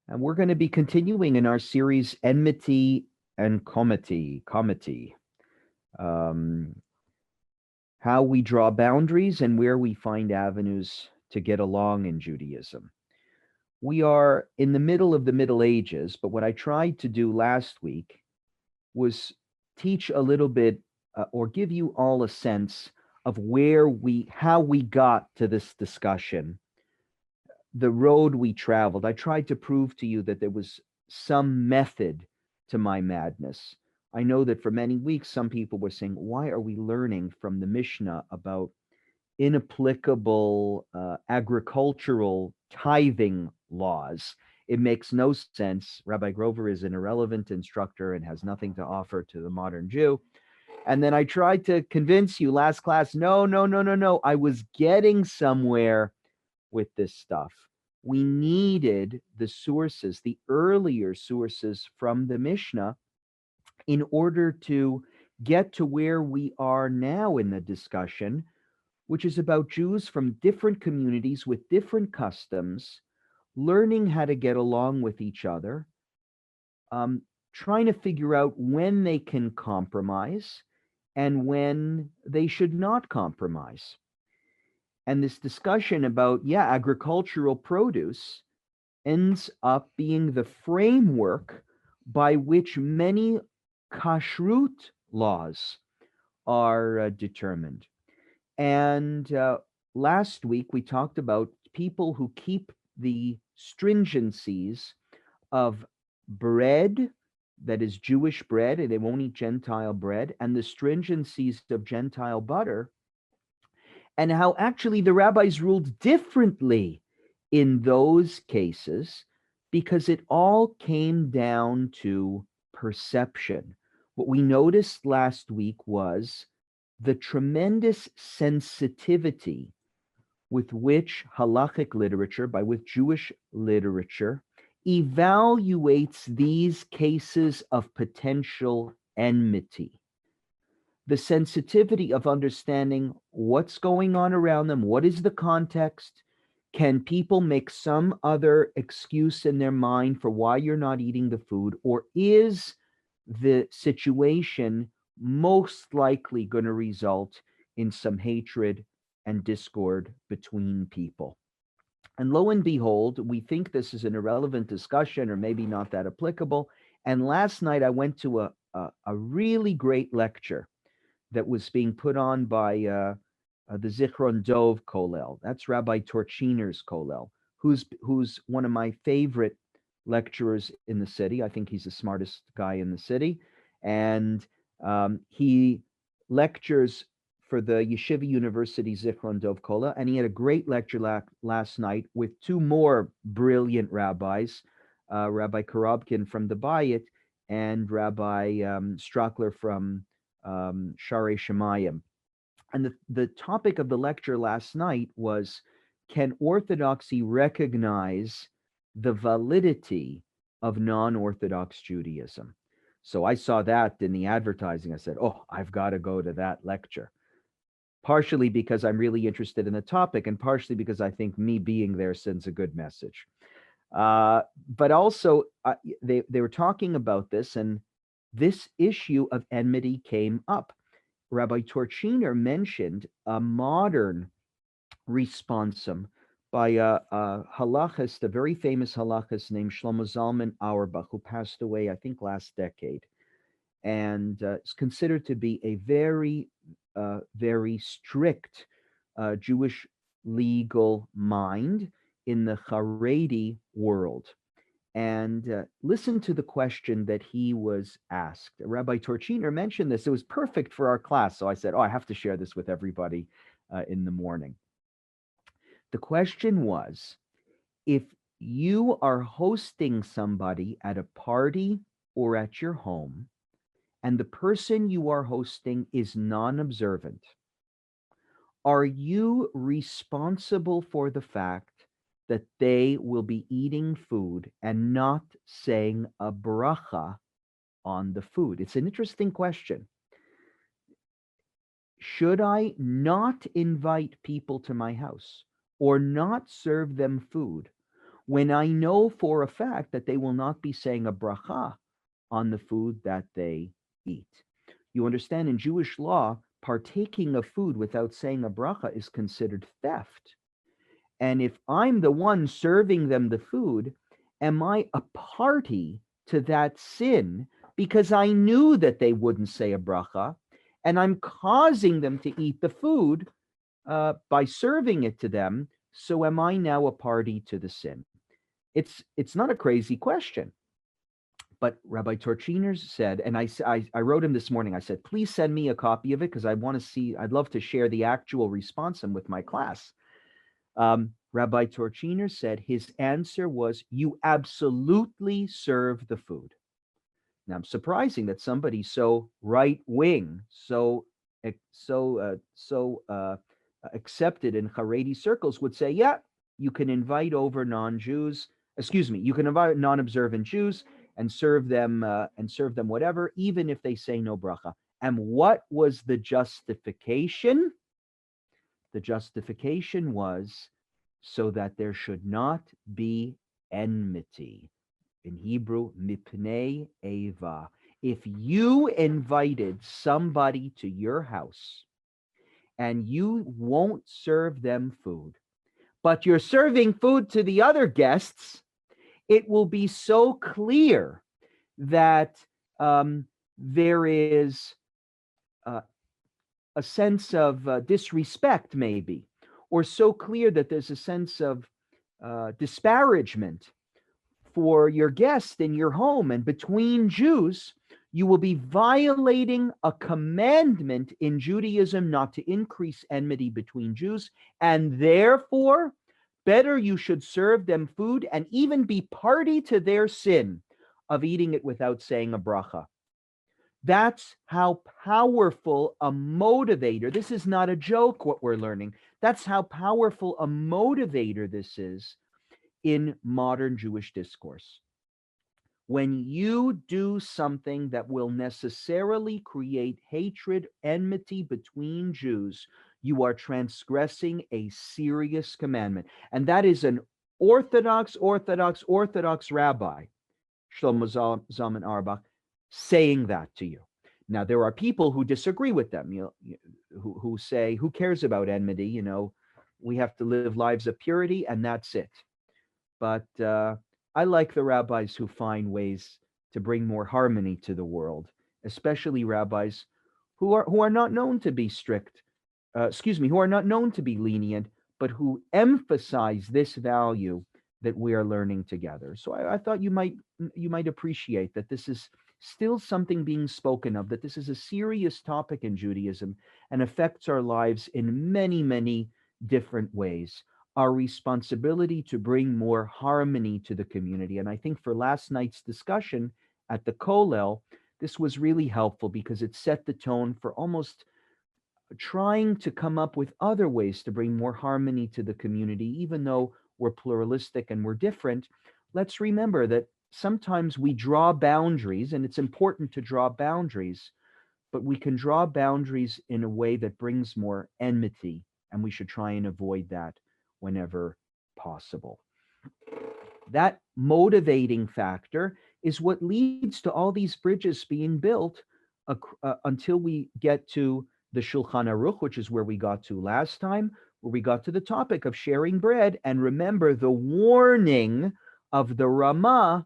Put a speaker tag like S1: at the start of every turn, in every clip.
S1: And we're going to be continuing in our series, Enmity and Comity, um, how we draw boundaries and where we find avenues to get along in Judaism. We are in the middle of the Middle Ages, but what I tried to do last week was teach a little bit or give you all a sense of how we got to this discussion, the road we traveled. I tried to prove to you that there was some method to my madness. I know that for many weeks, some people were saying, why are we learning from the Mishnah about inapplicable agricultural tithing laws? It makes no sense. Rabbi Grover is an irrelevant instructor and has nothing to offer to the modern Jew. And then I tried to convince you last class, no, no, no, no, no. I was getting somewhere with this stuff. We needed the sources, the earlier sources from the Mishnah, in order to get to where we are now in the discussion, which is about Jews from different communities with different customs, learning how to get along with each other, um, trying to figure out when they can compromise and when they should not compromise. And this discussion about, agricultural produce ends up being the framework by which many kashrut laws are determined. And last week we talked about people who keep the stringencies of bread that is Jewish bread, and they won't eat Gentile bread, and the stringencies of Gentile butter, and how actually the rabbis ruled differently in those cases because it all came down to perception. What we noticed last week was the tremendous sensitivity with which halachic literature, by with Jewish literature, evaluates these cases of potential enmity. The sensitivity of understanding what's going on around them, what is the context, can people make some other excuse in their mind for why you're not eating the food, or is the situation most likely going to result in some hatred and discord between people? And lo and behold, we think this is an irrelevant discussion or maybe not that applicable. And last night I went to a really great lecture that was being put on by the Zichron Dov Kollel. That's Rabbi Torchiner's Kollel, who's one of my favorite lecturers in the city. I think he's the smartest guy in the city, and he lectures for the Yeshiva University Zichron Dov Kollel, and he had a great lecture last night with two more brilliant rabbis, Rabbi Korobkin from the Bayit and Rabbi Strackler from Sharei Shemayim. And the topic of the lecture last night was, can Orthodoxy recognize the validity of non-Orthodox Judaism? So I saw that in the advertising. I said, oh, I've got to go to that lecture. Partially because I'm really interested in the topic, and partially because I think me being there sends a good message. But also, they were talking about this, and this issue of enmity came up. Rabbi Torchiner mentioned a modern responsum by a halachist, a very famous halachist named Shlomo Zalman Auerbach, who passed away, I think, last decade, and is considered to be a very, very strict Jewish legal mind in the Haredi world. And listen to the question that he was asked. Rabbi Torchiner mentioned this. It was perfect for our class. So I said, oh, I have to share this with everybody in the morning. The question was, if you are hosting somebody at a party or at your home, and the person you are hosting is non-observant, are you responsible for the fact that they will be eating food and not saying a bracha on the food? It's an interesting question. Should I not invite people to my house or not serve them food when I know for a fact that they will not be saying a bracha on the food that they eat. You understand, in Jewish law, partaking of food without saying a bracha is considered theft. And if I'm the one serving them the food, am I a party to that sin because I knew that they wouldn't say a bracha, and I'm causing them to eat the food by serving it to them? So am I now a party to the sin? It's not a crazy question. But Rabbi Torchiners said, and I wrote him this morning, I said, please send me a copy of it because I want to see, I'd love to share the actual response with my class. Rabbi Torchiners said his answer was, you absolutely serve the food. Now, I'm surprising that somebody so right-wing, so accepted in Haredi circles would say, yeah, you can invite over non-Jews, you can invite non-observant Jews and serve them whatever, even if they say no bracha. And what was the justification? The justification was so that there should not be enmity. In Hebrew, mipnei eva. If you invited somebody to your house and you won't serve them food, but you're serving food to the other guests, it will be so clear that there is a sense of disrespect, maybe, or so clear that there's a sense of disparagement for your guest in your home and between Jews, you will be violating a commandment in Judaism not to increase enmity between Jews, and therefore, better you should serve them food and even be party to their sin of eating it without saying a bracha. That's how powerful a motivator. This is not a joke, what we're learning. That's how powerful a motivator this is in modern Jewish discourse. When you do something that will necessarily create hatred, enmity between Jews, you are transgressing a serious commandment. And that is an Orthodox rabbi, Shlomo Zalman Auerbach, saying that to you. Now, there are people who disagree with them, who say, who cares about enmity? We have to live lives of purity, and that's it. But I like the rabbis who find ways to bring more harmony to the world, especially rabbis who are not known to be strict, who are not known to be lenient, but who emphasize this value that we are learning together. So I thought you might appreciate that this is still something being spoken of, that this is a serious topic in Judaism and affects our lives in many, many different ways. Our responsibility to bring more harmony to the community. And I think for last night's discussion at the Kollel, this was really helpful because it set the tone for almost trying to come up with other ways to bring more harmony to the community, even though we're pluralistic and we're different. Let's remember that sometimes we draw boundaries, and it's important to draw boundaries, but we can draw boundaries in a way that brings more enmity, and we should try and avoid that whenever possible. That motivating factor is what leads to all these bridges being built until we get to the Shulchan Aruch, which is where we got to last time, where we got to the topic of sharing bread. And remember the warning of the Ramah,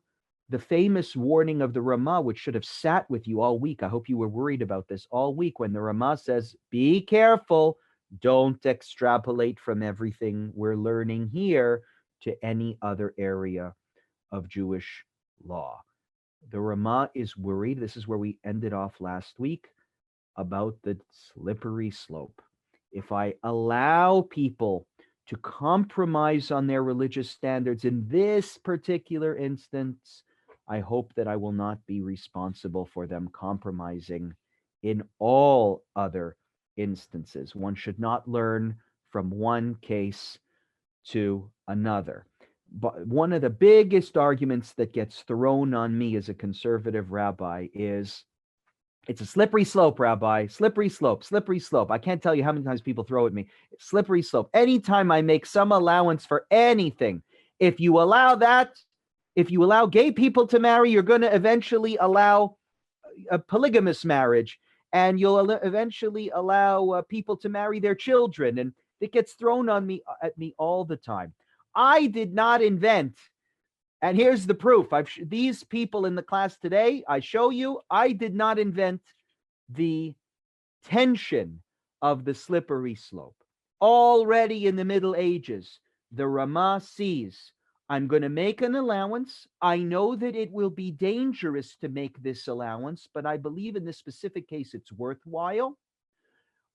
S1: the famous warning of the Ramah, which should have sat with you all week. I hope you were worried about this all week when the Ramah says, be careful, don't extrapolate from everything we're learning here to any other area of Jewish law. The Ramah is worried, this is where we ended off last week, about the slippery slope. If I allow people to compromise on their religious standards in this particular instance, I hope that I will not be responsible for them compromising in all other instances. One should not learn from one case to another. But one of the biggest arguments that gets thrown on me as a conservative rabbi is, it's a slippery slope, Rabbi. Slippery slope, slippery slope. I can't tell you how many times people throw at me. Slippery slope. Anytime I make some allowance for anything, If you allow that, if you allow gay people to marry, you're going to eventually allow a polygamous marriage, and you'll eventually allow people to marry their children. And it gets thrown on me at me all the time. I did not invent, and here's the proof. These people in the class today, I show you, I did not invent the tension of the slippery slope. Already in the Middle Ages, the Ramah sees, I'm going to make an allowance. I know that it will be dangerous to make this allowance, but I believe in this specific case it's worthwhile.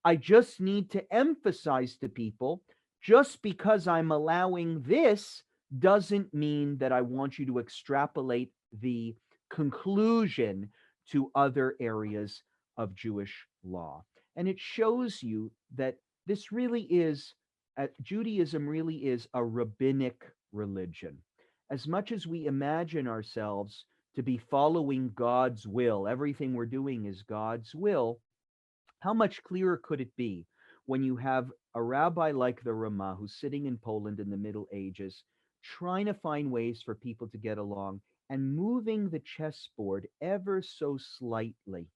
S1: I just need to emphasize to people, just because I'm allowing this doesn't mean that I want you to extrapolate the conclusion to other areas of Jewish law. And it shows you that this really is, Judaism really is a rabbinic religion. As much as we imagine ourselves to be following God's will, everything we're doing is God's will, how much clearer could it be when you have a rabbi like the Ramah who's sitting in Poland in the Middle Ages, trying to find ways for people to get along and moving the chessboard ever so slightly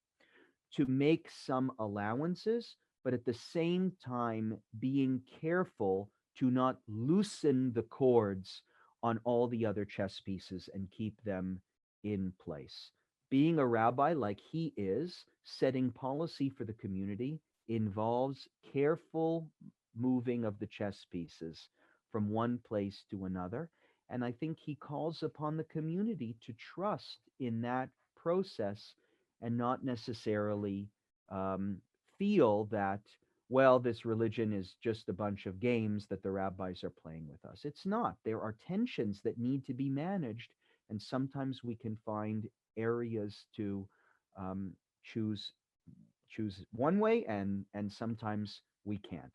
S1: to make some allowances, but at the same time being careful to not loosen the cords on all the other chess pieces and keep them in place. Being a rabbi like he is, setting policy for the community involves careful moving of the chess pieces from one place to another. And I think he calls upon the community to trust in that process and not necessarily um, feel that, well, this religion is just a bunch of games that the rabbis are playing with us. It's not. There are tensions that need to be managed, and sometimes we can find areas to um, choose one way, and sometimes we can't.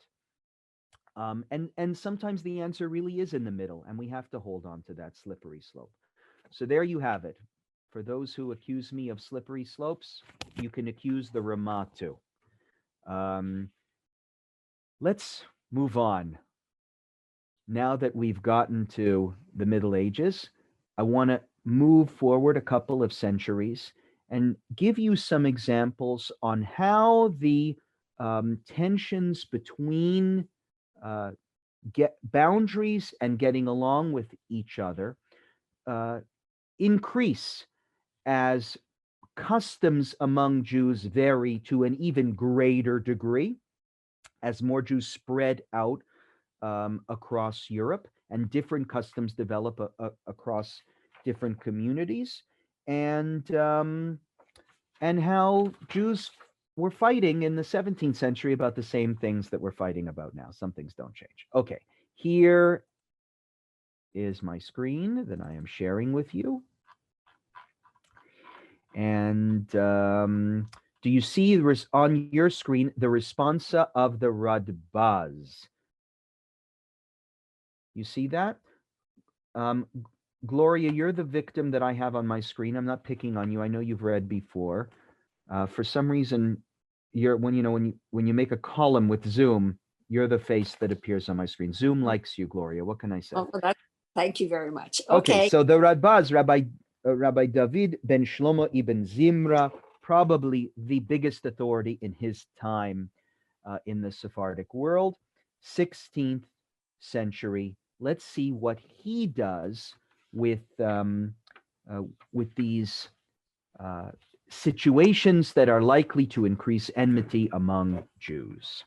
S1: And sometimes the answer really is in the middle, and we have to hold on to that slippery slope. So there you have it. For those who accuse me of slippery slopes, you can accuse the Ramah too. Um, let's move on. Now that we've gotten to the Middle Ages, I want to move forward a couple of centuries and give you some examples on how the tensions between get boundaries and getting along with each other uh, increase as customs among Jews vary to an even greater degree, as more Jews spread out across Europe and different customs develop across different communities, and how Jews were fighting in the 17th century about the same things that we're fighting about now. Some things don't change. Okay, here is my screen that I am sharing with you. And do you see on your screen the responsa of the Radbaz? You see that? Gloria, you're the victim that I have on my screen. I'm not picking on you. I know you've read before. For some reason, you're when you make a column with Zoom, you're the face that appears on my screen. Zoom likes you, Gloria. What can I say?
S2: Oh, thank you very much.
S1: Okay, so the Radbaz, Rabbi David ben Shlomo ibn Zimra, probably the biggest authority in his time in the Sephardic world, 16th century. Let's see what he does with these situations that are likely to increase enmity among Jews.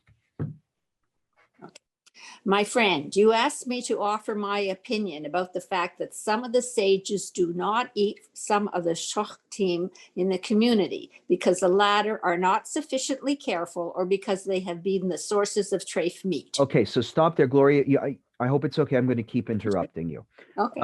S2: My friend, you asked me to offer my opinion about the fact that some of the sages do not eat some of the shochtim in the community because the latter are not sufficiently careful or because they have been the sources of treif meat.
S1: Okay, so stop there, Gloria. I hope it's okay. I'm going to keep interrupting you.
S2: Okay.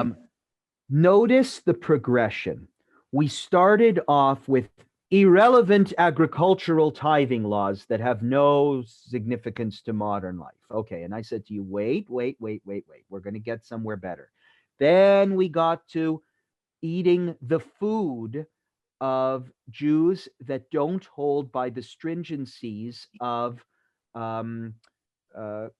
S1: Notice the progression. We started off with irrelevant agricultural tithing laws that have no significance to modern life. Okay, and I said to you, wait. We're going to get somewhere better. Then we got to eating the food of Jews that don't hold by the stringencies of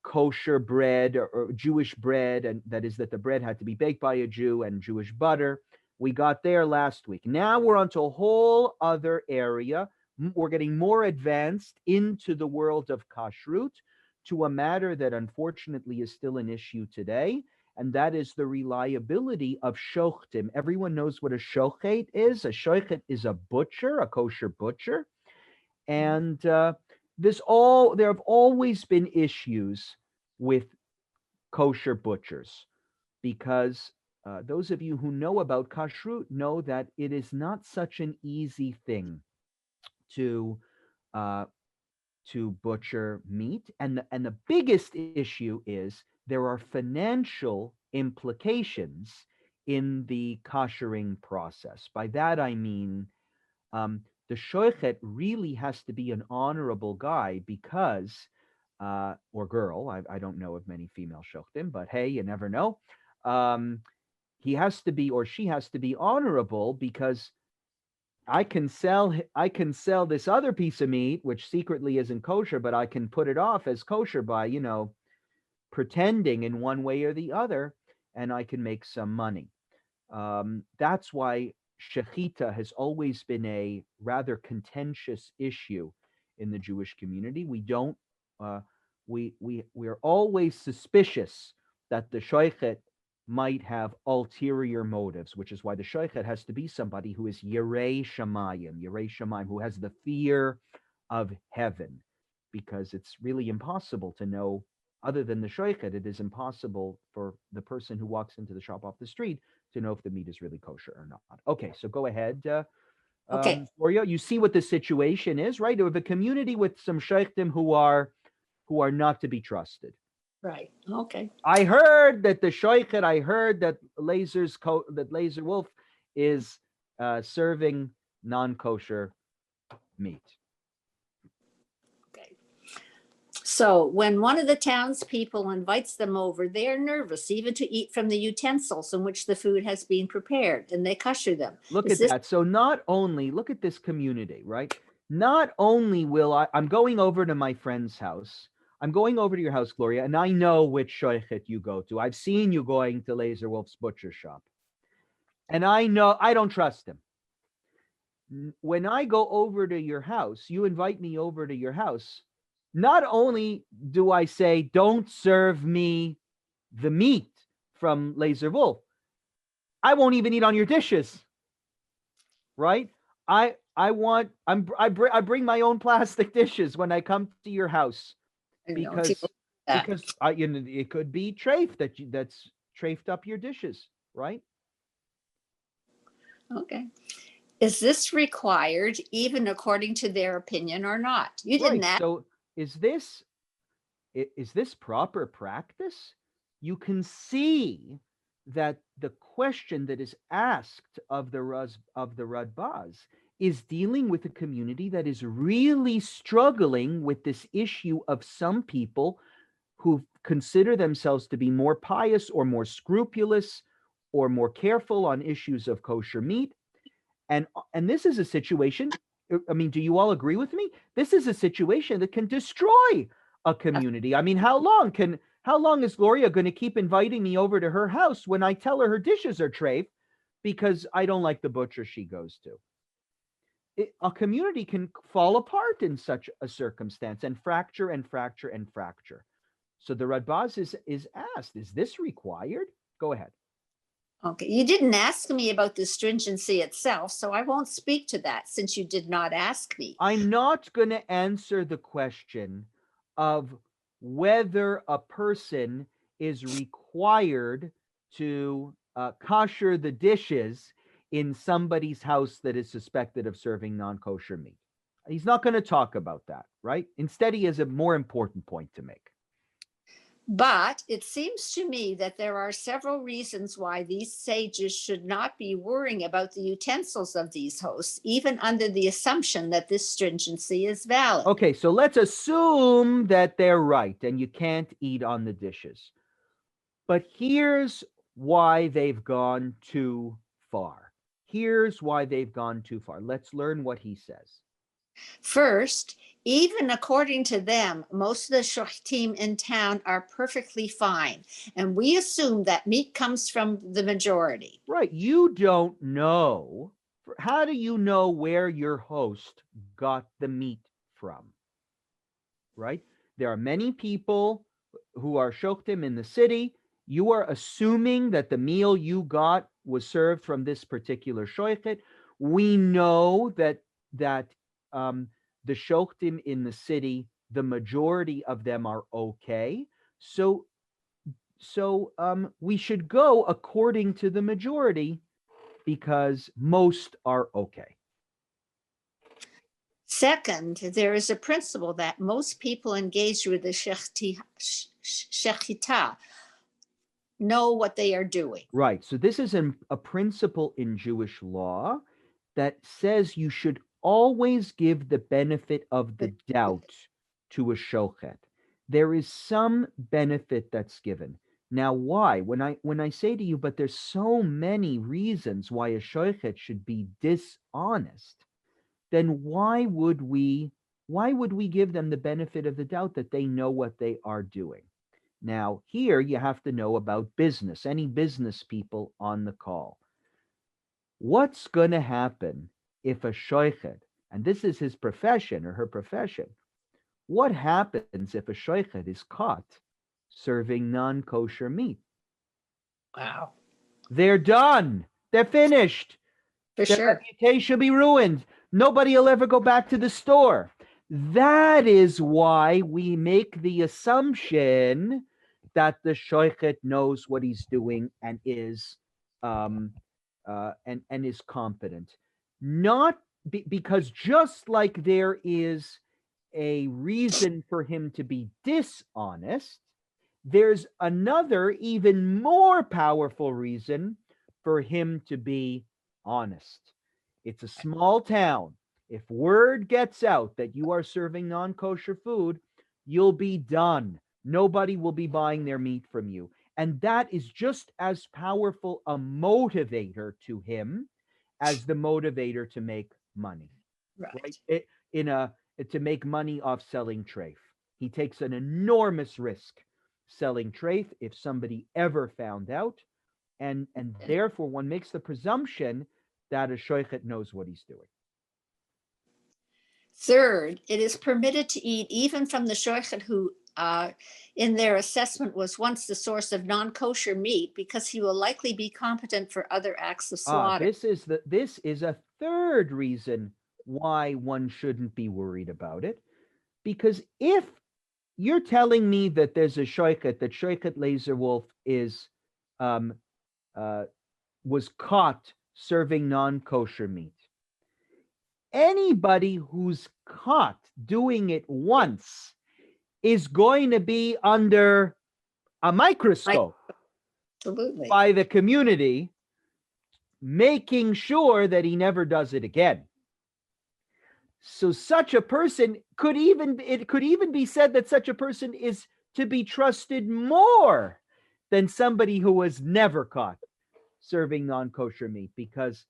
S1: kosher bread or Jewish bread, and that is that the bread had to be baked by a Jew, and Jewish butter. We got there last week. Now we're onto a whole other area. We're getting more advanced into the world of kashrut, to a matter that unfortunately is still an issue today, and that is the reliability of shochtim. Everyone knows what a shochet is. A shochet is a butcher, a kosher butcher. And there have always been issues with kosher butchers, because those of you who know about kashrut know that it is not such an easy thing to uh, butcher meat, and the biggest issue is there are financial implications in the koshering process. By that I mean, the shoichet really has to be an honorable guy, because or girl, I don't know of many female shochtim, but hey, you never know. He has to be, or she has to be honorable, because I can sell this other piece of meat which secretly isn't kosher, but I can put it off as kosher by, pretending in one way or the other, and I can make some money. That's why shechita has always been a rather contentious issue in the Jewish community. We don't we are always suspicious that the shoichet might have ulterior motives, which is why the shoichet has to be somebody who is Yirei Shamayim, who has the fear of heaven, because it's really impossible to know, other than the shoichet, it is impossible for the person who walks into the shop off the street to know if the meat is really kosher or not. Okay, so go ahead,
S2: Okay,
S1: Gloria. You see what the situation is, right? We have a community with some sheikhtim who are not to be trusted.
S2: right. Okay.
S1: I heard that the shoichet. I heard that Laser Wolf is serving non-kosher meat.
S2: Okay. So when one of the townspeople invites them over, they are nervous even to eat from the utensils in which the food has been prepared, and they kosher them.
S1: Look
S2: Is
S1: at
S2: this
S1: that. So not only, look at this community, right? Not only will I'm going over to my friend's house. I'm going over to your house, Gloria, and I know which shoichet you go to. I've seen you going to Laser Wolf's butcher shop. And I know I don't trust him. When I go over to your house, you invite me over to your house. Not only do I say, don't serve me the meat from Laser Wolf, I won't even eat on your dishes. Right? I bring my own plastic dishes when I come to your house, because it could be trafe that's trafed up your dishes, right?
S2: Okay. Is this required even according to their opinion or not? You didn't
S1: Right.
S2: ask.
S1: So is this proper practice? You can see that the question that is asked of the Radbaz is dealing with a community that is really struggling with this issue of some people who consider themselves to be more pious or more scrupulous or more careful on issues of kosher meat. And this is a situation, I mean, do you all agree with me? This is a situation that can destroy a community. I mean, how long is Gloria going to keep inviting me over to her house when I tell her dishes are trafe because I don't like the butcher she goes to? A community can fall apart in such a circumstance and fracture and fracture and fracture. So the Radbaz is asked, is this required? Go ahead.
S2: Okay. You didn't ask me about the stringency itself, so I won't speak to that since you did not ask me.
S1: I'm not going to answer the question of whether a person is required to kosher the dishes in somebody's house that is suspected of serving non-kosher meat. He's not going to talk about that, right? Instead, he has a more important point to make.
S2: But it seems to me that there are several reasons why these sages should not be worrying about the utensils of these hosts, even under the assumption that this stringency is valid.
S1: Okay, so let's assume that they're right and you can't eat on the dishes. But here's why they've gone too far. Here's why they've gone too far. Let's learn what he says.
S2: First, even according to them, most of the shochtim in town are perfectly fine, and we assume that meat comes from the majority.
S1: Right. You don't know. How do you know where your host got the meat from? Right? There are many people who are shoktim in the city. You are assuming that the meal you got was served from this particular shoichet. We know that the shoktim in the city, the majority of them are okay. So we should go according to the majority because most are okay.
S2: Second, there is a principle that most people engaged with the shechita know what they are doing.
S1: Right. So this is a principle in Jewish law that says you should always give the benefit of the doubt to a shochet. There is some benefit that's given. Now, why? When I say to you, but there's so many reasons why a shochet should be dishonest, then why would we give them the benefit of the doubt that they know what they are doing? Now, here you have to know about business, any business people on the call. What's going to happen if a shoichet, and this is his profession or her profession, what happens if a shoichet is caught serving non-kosher meat?
S2: Wow.
S1: They're done. They're finished.
S2: For
S1: Their
S2: sure.
S1: reputation will be ruined. Nobody will ever go back to the store. That is why we make the assumption that the shoichet knows what he's doing and is and is competent. Not because just like there is a reason for him to be dishonest, there's another even more powerful reason for him to be honest. It's a small town. If word gets out that you are serving non-kosher food, you'll be done. Nobody will be buying their meat from you. And that is just as powerful a motivator to him as the motivator to make money.
S2: Right.
S1: To make money off selling treif. He takes an enormous risk selling treif if somebody ever found out. And therefore one makes the presumption that a shoichet knows what he's doing.
S2: Third, it is permitted to eat even from the shoichet who, in their assessment, was once the source of non-kosher meat because he will likely be competent for other acts of slaughter.
S1: This is a third reason why one shouldn't be worried about it. Because if you're telling me that there's a shoichet, that shoichet Laser Wolf is was caught serving non-kosher meat. Anybody who's caught doing it once is going to be under a microscope
S2: Absolutely.
S1: by the community, making sure that he never does it again. So such a person it could even be said that such a person is to be trusted more than somebody who was never caught serving non-kosher meat, because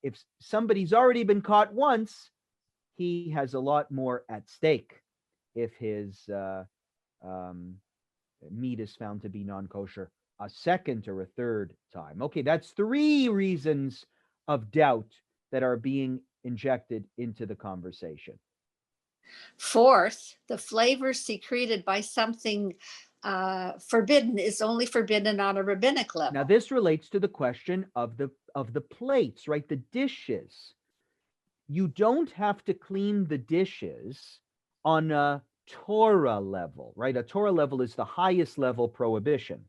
S1: if somebody's already been caught once, he has a lot more at stake if his meat is found to be non-kosher a second or a third time. Okay, that's 3 reasons of doubt that are being injected into the conversation.
S2: Fourth, the flavor secreted by something forbidden is only forbidden on a rabbinic level.
S1: Now, this relates to the question of the plates, right? The dishes. You don't have to clean the dishes on a Torah level, right? A Torah level is the highest level prohibition.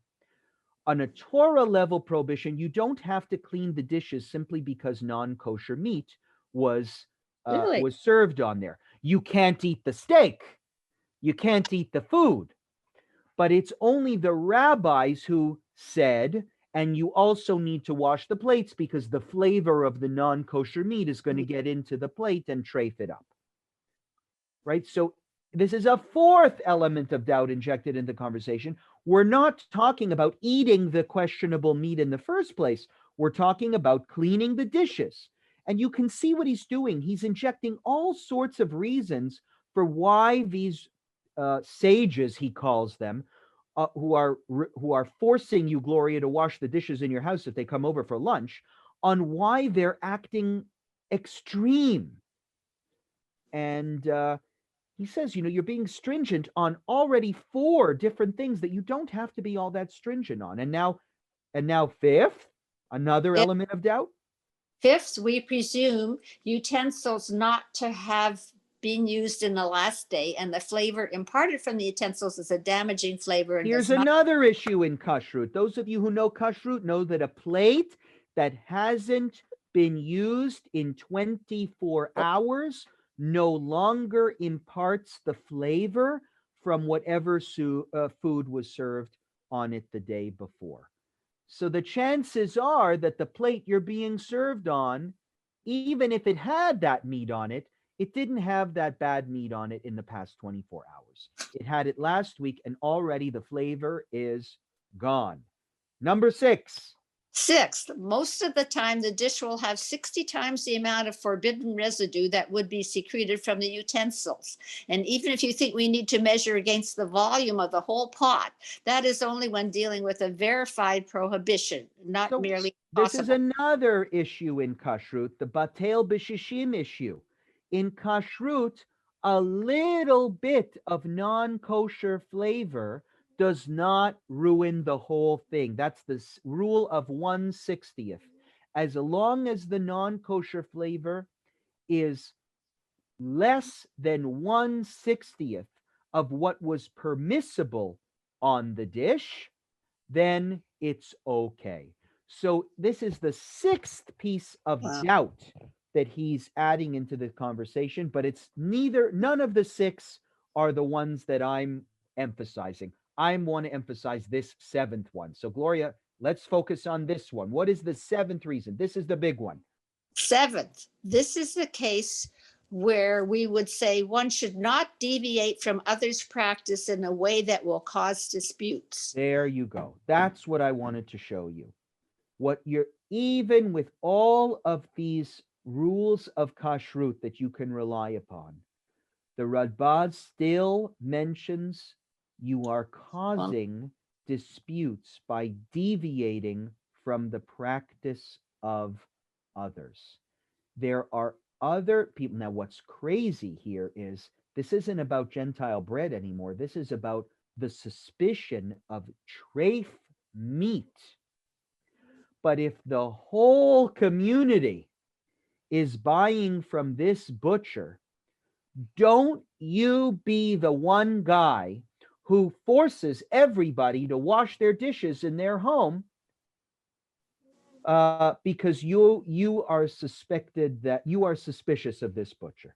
S1: On a Torah level prohibition, you don't have to clean the dishes simply because non-kosher meat was served on there. You can't eat the steak. You can't eat the food. But it's only the rabbis who said, and you also need to wash the plates because the flavor of the non-kosher meat is going to get into the plate and trafe it up. Right? So this is a fourth element of doubt injected in the conversation. We're not talking about eating the questionable meat in the first place. We're talking about cleaning the dishes. And you can see what he's doing. He's injecting all sorts of reasons for why these sages, he calls them, who are forcing you, Gloria, to wash the dishes in your house if they come over for lunch, on why they're acting extreme. And he says, you're being stringent on already 4 different things that you don't have to be all that stringent on. And now fifth, another element of doubt.
S2: Fifth, we presume utensils not to have been used in the last day, and the flavor imparted from the utensils is a damaging flavor. And
S1: here's another issue in kashrut. Those of you who know kashrut know that a plate that hasn't been used in 24 hours no longer imparts the flavor from whatever food was served on it the day before. So the chances are that the plate you're being served on, even if it had that meat on it, it didn't have that bad meat on it in the past 24 hours. It had it last week, and already the flavor is gone. Number 6.
S2: Sixth, most of the time the dish will have 60 times the amount of forbidden residue that would be secreted from the utensils. And even if you think we need to measure against the volume of the whole pot, that is only when dealing with a verified prohibition, not merely
S1: this
S2: possible.
S1: is another issue in kashrut, the batel b'shishim issue. In kashrut, a little bit of non-kosher flavor does not ruin the whole thing. That's the rule of 1/60th. As long as the non-kosher flavor is less than 1/60th of what was permissible on the dish, then it's okay. So this is the 6th piece of doubt that he's adding into the conversation, but it's none of the 6 are the ones that I'm emphasizing. I want to emphasize this 7th one. So Gloria, let's focus on this one. What is the 7th reason? This is the big one.
S2: 7th, this is the case where we would say one should not deviate from others' practice in a way that will cause disputes.
S1: There you go. That's what I wanted to show you. Even with all of these rules of kashrut that you can rely upon, the Rabbi still mentions you are causing disputes by deviating from the practice of others. There are other people. Now, what's crazy here is this isn't about Gentile bread anymore. This is about the suspicion of treif meat. But if the whole community is buying from this butcher, don't you be the one guy who forces everybody to wash their dishes in their home because you are suspected that you are suspicious of this butcher.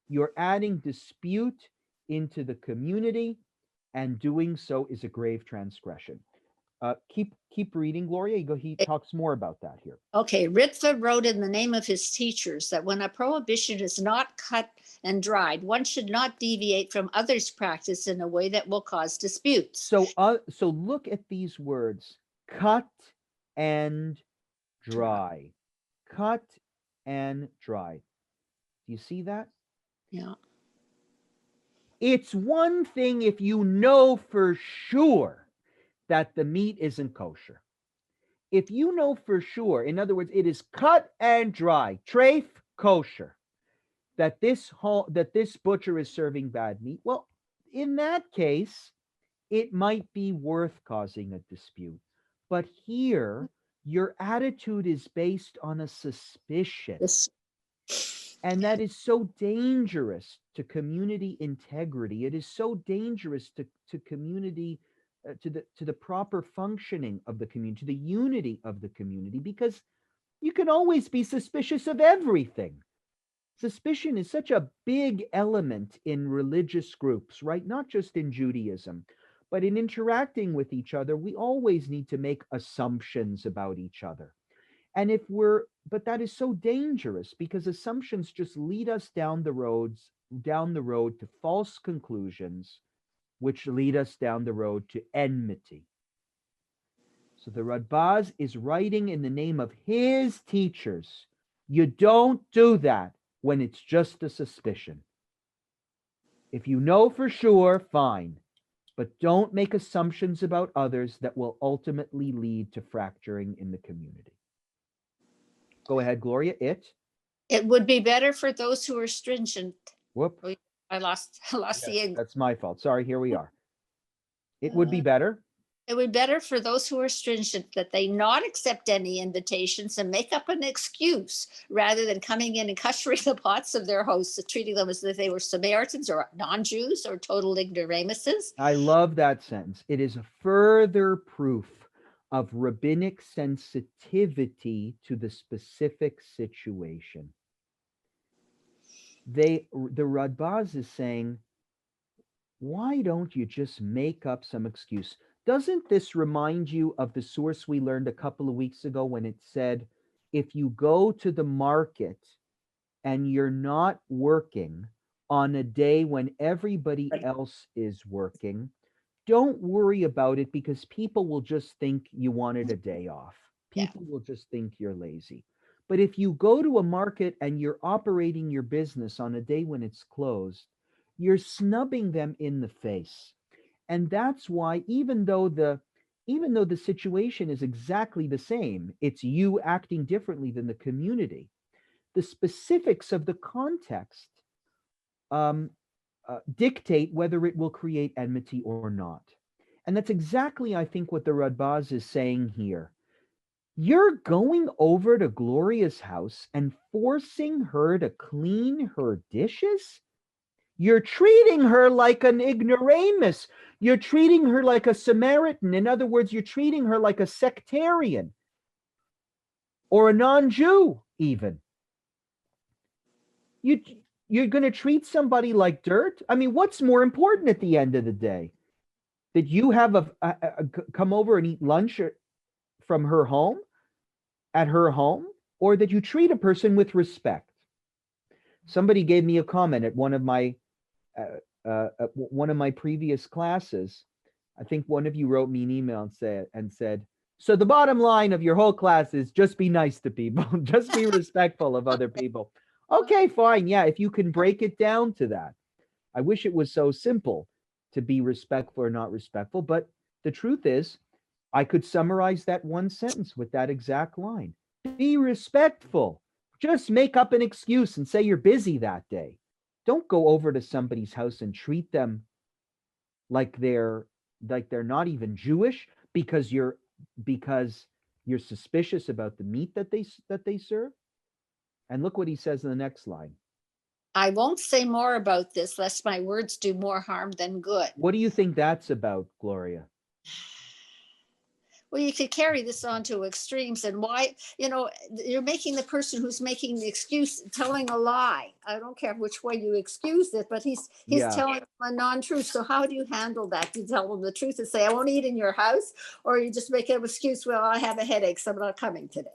S1: You're adding dispute into the community, and doing so is a grave transgression. Keep reading, Gloria. He talks more about that here.
S2: Okay, Ritva wrote in the name of his teachers that when a prohibition is not cut and dried, one should not deviate from others' practice in a way that will cause disputes.
S1: So look at these words: cut and dry. Cut and dry. Do you see that?
S2: Yeah.
S1: It's one thing if you know for sure that the meat isn't kosher. If you know for sure, in other words, it is cut and dry, treif kosher, that this butcher is serving bad meat, well, in that case, it might be worth causing a dispute. But here, your attitude is based on a suspicion. And that is so dangerous to community integrity. It is so dangerous to community, to the proper functioning of the community, to the unity of the community, because you can always be suspicious of everything. Suspicion is such a big element in religious groups, right? Not just in Judaism, but in interacting with each other. We always need to make assumptions about each other. And but that is so dangerous because assumptions just lead us down the road to false conclusions, which lead us down the road to enmity. So the Rabbi is writing in the name of his teachers You don't do that when it's just a suspicion. If you know for sure, fine, but don't make assumptions about others that will ultimately lead to fracturing in the community. Go ahead, Gloria.
S2: It would be better for those who are stringent.
S1: Whoop.
S2: Oh, I lost
S1: Yes,
S2: the.
S1: that's my fault. Sorry, here we are. It would be better.
S2: It would be better for those who are stringent that they not accept any invitations and make up an excuse rather than coming in and cushioning the pots of their hosts, treating them as if they were Samaritans or non-Jews or total ignoramuses.
S1: I love that sentence. It is a further proof of rabbinic sensitivity to the specific situation. The Radbaz is saying, why don't you just make up some excuse? Doesn't this remind you of the source we learned a couple of weeks ago when it said, if you go to the market and you're not working on a day when everybody else is working, don't worry about it because people will just think you wanted a day off. People will just think you're lazy. But if you go to a market and you're operating your business on a day when it's closed, you're snubbing them in the face. And that's why even though the situation is exactly the same, it's you acting differently than the community. The specifics of the context dictate whether it will create enmity or not. And that's exactly, I think, what the Radbaz is saying here. You're going over to Gloria's house and forcing her to clean her dishes? You're treating her like an ignoramus. You're treating her like a Samaritan. In other words, you're treating her like a sectarian or a non-Jew even. You're going to treat somebody like dirt? I mean, what's more important at the end of the day? That you have a come over and eat lunch from her home, at her home, or that you treat a person with respect? Somebody gave me a comment at one of my previous classes. I think one of you wrote me an email and said, so the bottom line of your whole class is just be nice to people, just be respectful of other people. Okay, fine. Yeah, if you can break it down to that. I wish it was so simple to be respectful or not respectful, but the truth is, I could summarize that one sentence with that exact line. Be respectful. Just make up an excuse and say you're busy that day. Don't go over to somebody's house and treat them like they're not even Jewish because you're suspicious about the meat that they serve. And look what he says in the next line.
S2: I won't say more about this, lest my words do more harm than good.
S1: What do you think that's about, Gloria?
S2: Well, you could carry this on to extremes. And why, you're making the person who's making the excuse telling a lie. I don't care which way you excuse it, but he's telling them a non-truth. So how do you handle that? Do you tell them the truth and say, I won't eat in your house? Or you just make an excuse, well, I have a headache, so I'm not coming today.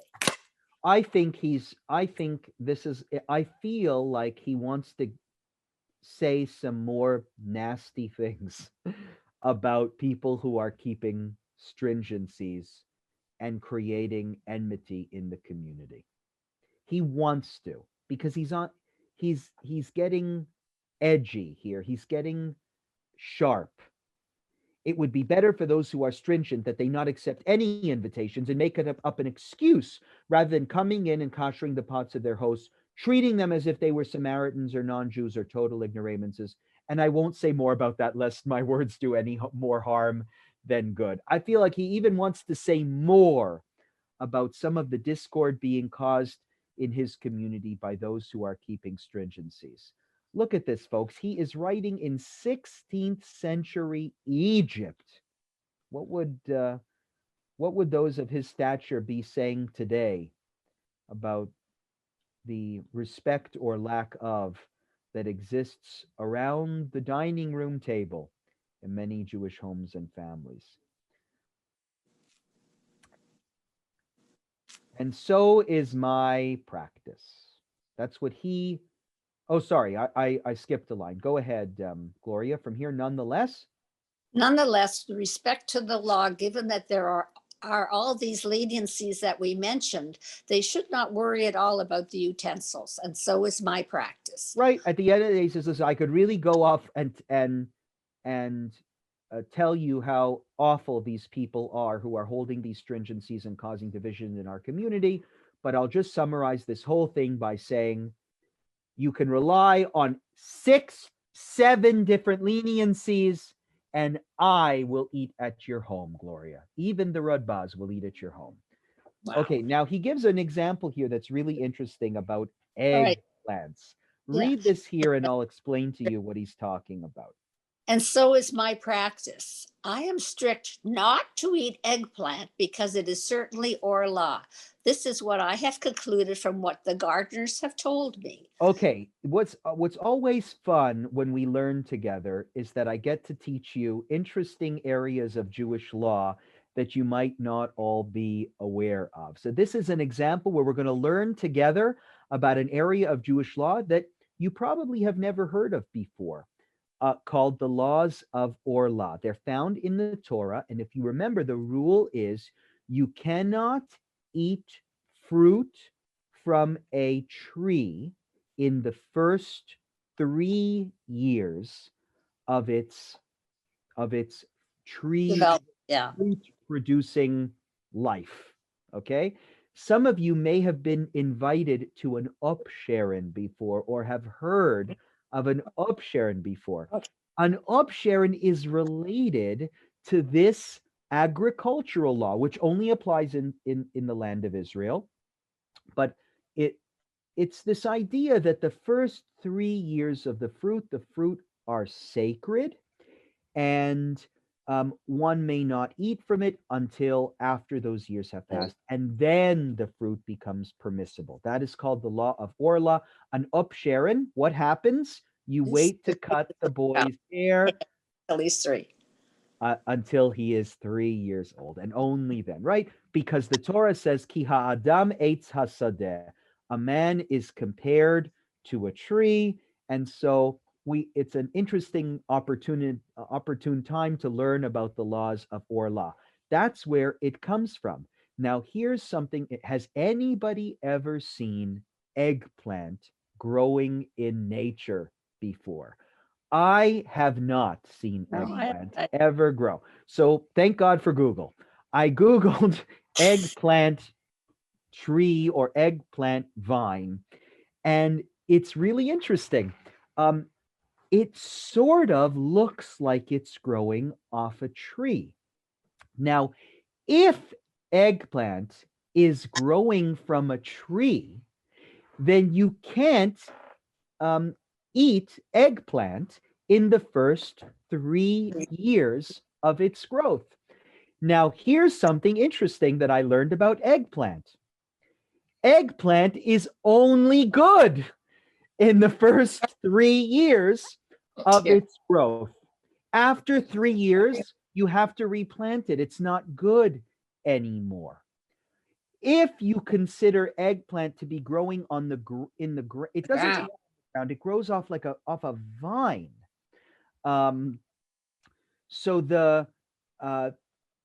S1: I feel like he wants to say some more nasty things about people who are keeping stringencies and creating enmity in the community. He wants to, because he's getting edgy here. He's getting sharp. It would be better for those who are stringent that they not accept any invitations and make it up an excuse rather than coming in and koshering the pots of their hosts, treating them as if they were Samaritans or non-Jews or total ignoramuses. And I won't say more about that lest my words do any more harm than good. I feel like he even wants to say more about some of the discord being caused in his community by those who are keeping stringencies. Look at this, folks. He is writing in 16th century Egypt. What would those of his stature be saying today about the respect or lack of that exists around the dining room table in many Jewish homes and families? And so is my practice. That's what he. Oh, sorry, I skipped a line. Go ahead, Gloria. From here, nonetheless.
S2: Nonetheless, with respect to the law, given that there are are all these leniencies that we mentioned, they should not worry at all about the utensils. And so is my practice.
S1: Right. At the end of the day, he says, listen, I could really go off and tell you how awful these people are who are holding these stringencies and causing division in our community. But I'll just summarize this whole thing by saying you can rely on 6, 7 different leniencies, and I will eat at your home, Gloria. Even the Radbaz will eat at your home.
S2: Wow.
S1: Okay, now he gives an example here that's really interesting about
S2: All right.
S1: eggplants.
S2: Yeah.
S1: Read this here and I'll explain to you what he's talking about.
S2: And so is my practice. I am strict not to eat eggplant because it is certainly orla. This is what I have concluded from what the gardeners have told me.
S1: Okay, what's always fun when we learn together is that I get to teach you interesting areas of Jewish law that you might not all be aware of. So this is an example where we're going to learn together about an area of Jewish law that you probably have never heard of before, called the laws of Orla. They're found in the Torah, and if you remember, the rule is you cannot eat fruit from a tree in the first 3 years of its tree
S2: Yeah.
S1: fruit producing life. Okay. Some of you may have been invited to an upsharon before or have heard of an upsharon before.
S2: Okay.
S1: An upsharon is related to this agricultural law, which only applies in the land of Israel. But it's this idea that the first 3 years of the fruit are sacred, and one may not eat from it until after those years have passed, and then the fruit becomes permissible. That is called the law of Orla. An upsharon, what happens? You wait to cut the boy's hair
S2: At least 3.
S1: Until he is 3 years old, and only then, right? Because the Torah says, Ki ha'adam eitz hasadeh. A man is compared to a tree, and so it's an interesting opportune time to learn about the laws of Orla. That's where it comes from. Now, here's something. Has anybody ever seen eggplant growing in nature before? I have not seen eggplant ever grow. So thank God for Google. I Googled eggplant tree or eggplant vine, and it's really interesting. It sort of looks like it's growing off a tree. Now, if eggplant is growing from a tree, then you can't eat eggplant in the first 3 years of its growth. Now, here's something interesting that I learned about eggplant. Eggplant is only good in the first 3 years of its growth. After 3 years, you have to replant it. It's not good anymore. If you consider eggplant to be growing on the it doesn't grow on the ground, it grows off off a vine. So the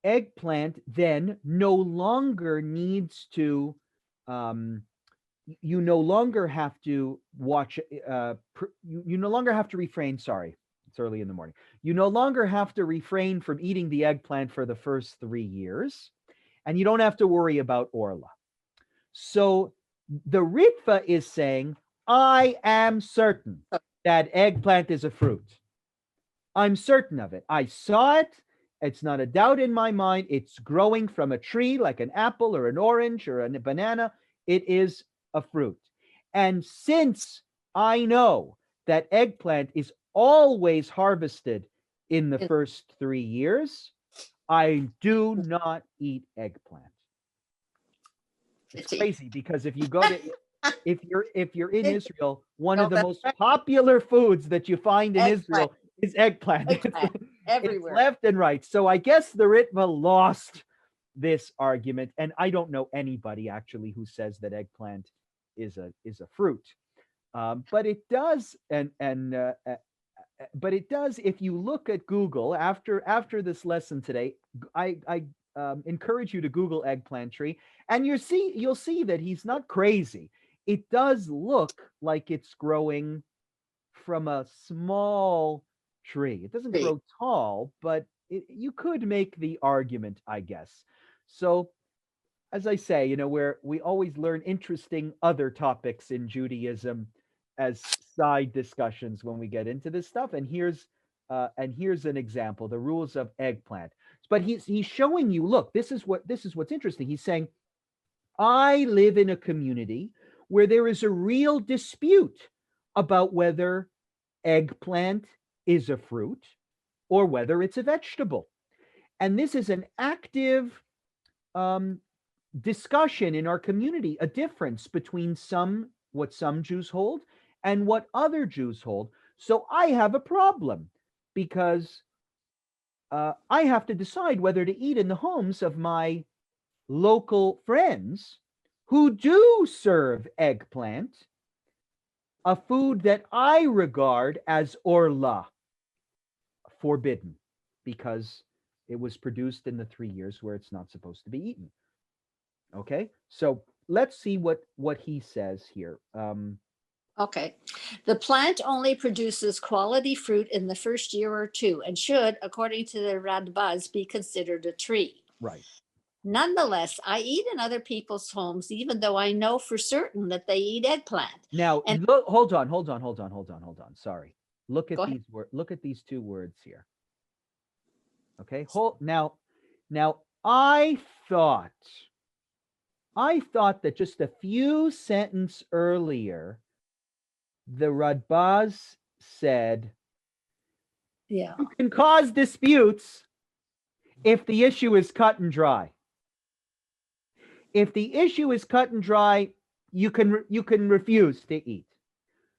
S1: eggplant then no longer needs to you no longer have to watch you no longer have to refrain, sorry, it's early in the morning, you no longer have to refrain from eating the eggplant for the first 3 years, and you don't have to worry about Orla. So the Ritva is saying, I am certain that eggplant is a fruit. I'm certain of it. I saw it. It's not a doubt in my mind. It's growing from a tree like an apple or an orange or a banana. It is a fruit. And since I know that eggplant is always harvested in the first 3 years, I do not eat eggplant. It's crazy because if you go to if you're in Israel, one of the most popular foods that you find in Israel is eggplant. Everywhere. It's left and right. So I guess the Ritva lost this argument, and I don't know anybody actually who says that eggplant is a fruit. But it does, but it does. If you look at Google after this lesson today, I encourage you to Google eggplant tree, and you'll see that he's not crazy. It does look like it's growing from a small tree. It doesn't grow tall, but you could make the argument, I guess. So, as I say, where we always learn interesting other topics in Judaism as side discussions when we get into this stuff. And here's an example: the rules of eggplant. But he's showing you, look, this is what's interesting. He's saying, I live in a community where there is a real dispute about whether eggplant is a fruit or whether it's a vegetable. And this is an active discussion in our community, a difference between what some Jews hold and what other Jews hold. So I have a problem because I have to decide whether to eat in the homes of my local friends who do serve eggplant, a food that I regard as orla, forbidden, because it was produced in the 3 years where it's not supposed to be eaten. Okay, so let's see what he says here.
S2: Okay. The plant only produces quality fruit in the first year or two and should, according to the Radbaz, be considered a tree.
S1: Right.
S2: Nonetheless, I eat in other people's homes, even though I know for certain that they eat eggplant.
S1: Now,
S2: And
S1: look, hold on. Sorry. Look at
S2: Go ahead.
S1: these words. Look at these two words here. Okay. Now, I thought that just a few sentences earlier, the Radbaz said,
S2: Yeah.
S1: you can cause disputes if the issue is cut and dry. If the issue is cut and dry, you can refuse to eat.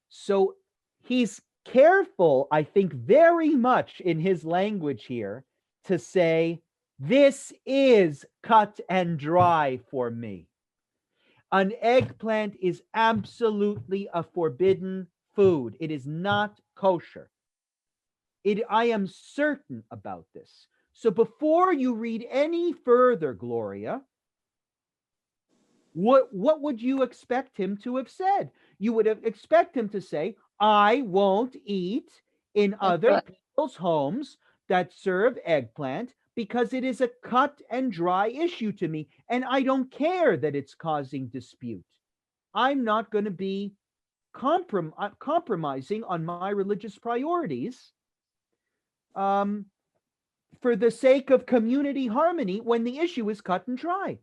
S1: So he's careful, I think, very much in his language here to say, this is cut and dry for me. An eggplant is absolutely a forbidden food. It is not kosher. I am certain about this. So before you read any further, Gloria, what would you expect him to have said? You would have expect him to say, I won't eat in other people's homes that serve eggplant because it is a cut and dry issue to me, and I don't care that it's causing dispute. I'm not going to be compromising on my religious priorities for the sake of community harmony when the issue is cut and dry.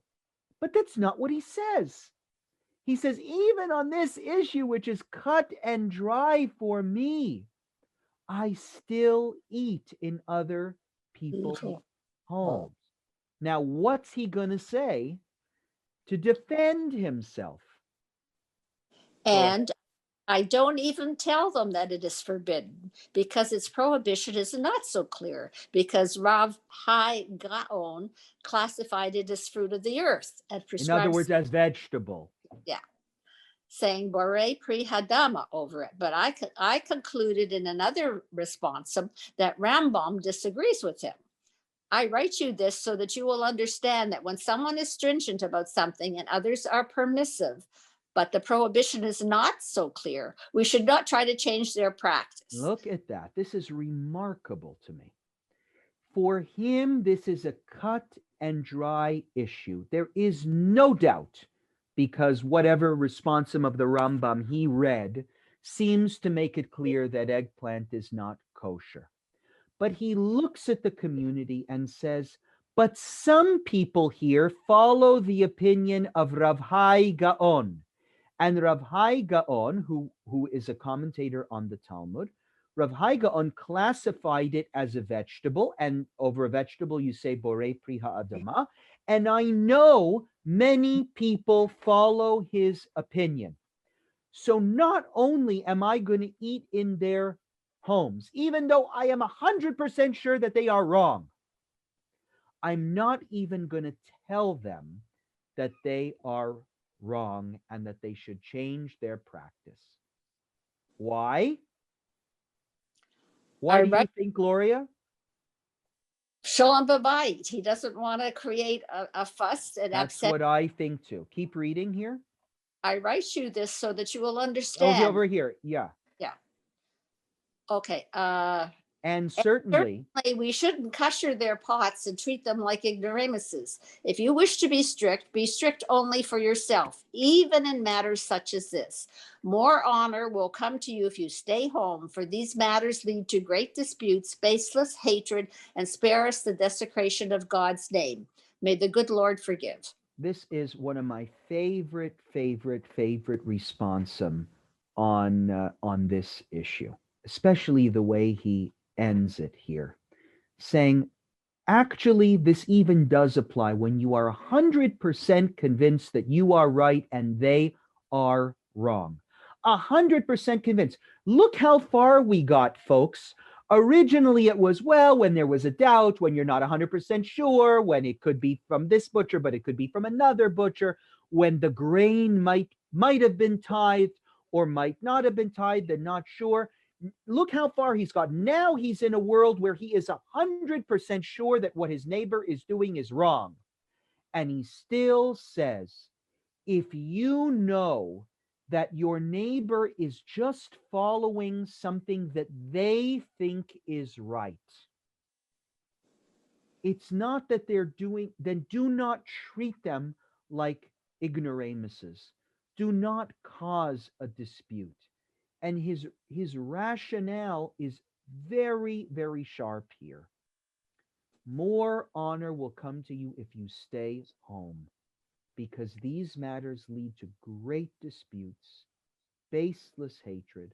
S1: But that's not what he says. He says, even on this issue, which is cut and dry for me, I still eat in other people's homes. Now, what's he going to say to defend himself?
S2: And I don't even tell them that it is forbidden because its prohibition is not so clear, because Rav Hai Gaon classified it as fruit of the earth and prescribed.
S1: In other words, as vegetable.
S2: Yeah. Saying Borei Pri Hadama over it. But I concluded in another responsum that Rambam disagrees with him. I write you this so that you will understand that when someone is stringent about something and others are permissive, but the prohibition is not so clear, we should not try to change their practice.
S1: Look at that. This is remarkable to me. For him, this is a cut and dry issue. There is no doubt, because whatever responsum of the Rambam he read seems to make it clear that eggplant is not kosher. But he looks at the community and says, but some people here follow the opinion of Rav Hai Gaon. And Rav Hai Gaon, who is a commentator on the Talmud, Rav Hai Gaon classified it as a vegetable, and over a vegetable you say borei pri ha'adama. And I know many people follow his opinion. So not only am I going to eat in their homes, even though I am 100% sure that they are wrong, I'm not even going to tell them that they are wrong and that they should change their practice. Why? Why do you think, Gloria?
S2: Shalom Bayit. He doesn't want to create a fuss and
S1: That's
S2: upset.
S1: what I think too. Keep reading here.
S2: I write you this so that you will
S1: Oh,
S2: understand.
S1: over here. Yeah.
S2: Yeah. Okay.
S1: And certainly,
S2: we shouldn't kosher their pots and treat them like ignoramuses. If you wish to be strict only for yourself, even in matters such as this. More honor will come to you if you stay home, for these matters lead to great disputes, baseless hatred, and spare us the desecration of God's name. May the good Lord forgive.
S1: this is one of my favorite responsum on this issue, especially the way he ends it here, saying, actually, this even does apply when you are 100% convinced that you are right and they are wrong. 100% convinced. Look how far we got, folks. Originally, it was, well, when there was a doubt, when you're not 100% sure, when it could be from this butcher, but it could be from another butcher, when the grain might have been tithed or might not have been tithed, and not sure. Look how far he's got. Now he's in a world where he is 100% sure that what his neighbor is doing is wrong. And he still says, if you know that your neighbor is just following something that they think is right, it's not that they're doing, then do not treat them like ignoramuses. Do not cause a dispute. And his rationale is very sharp here. More honor will come to you if you stay home, because these matters lead to great disputes, baseless hatred,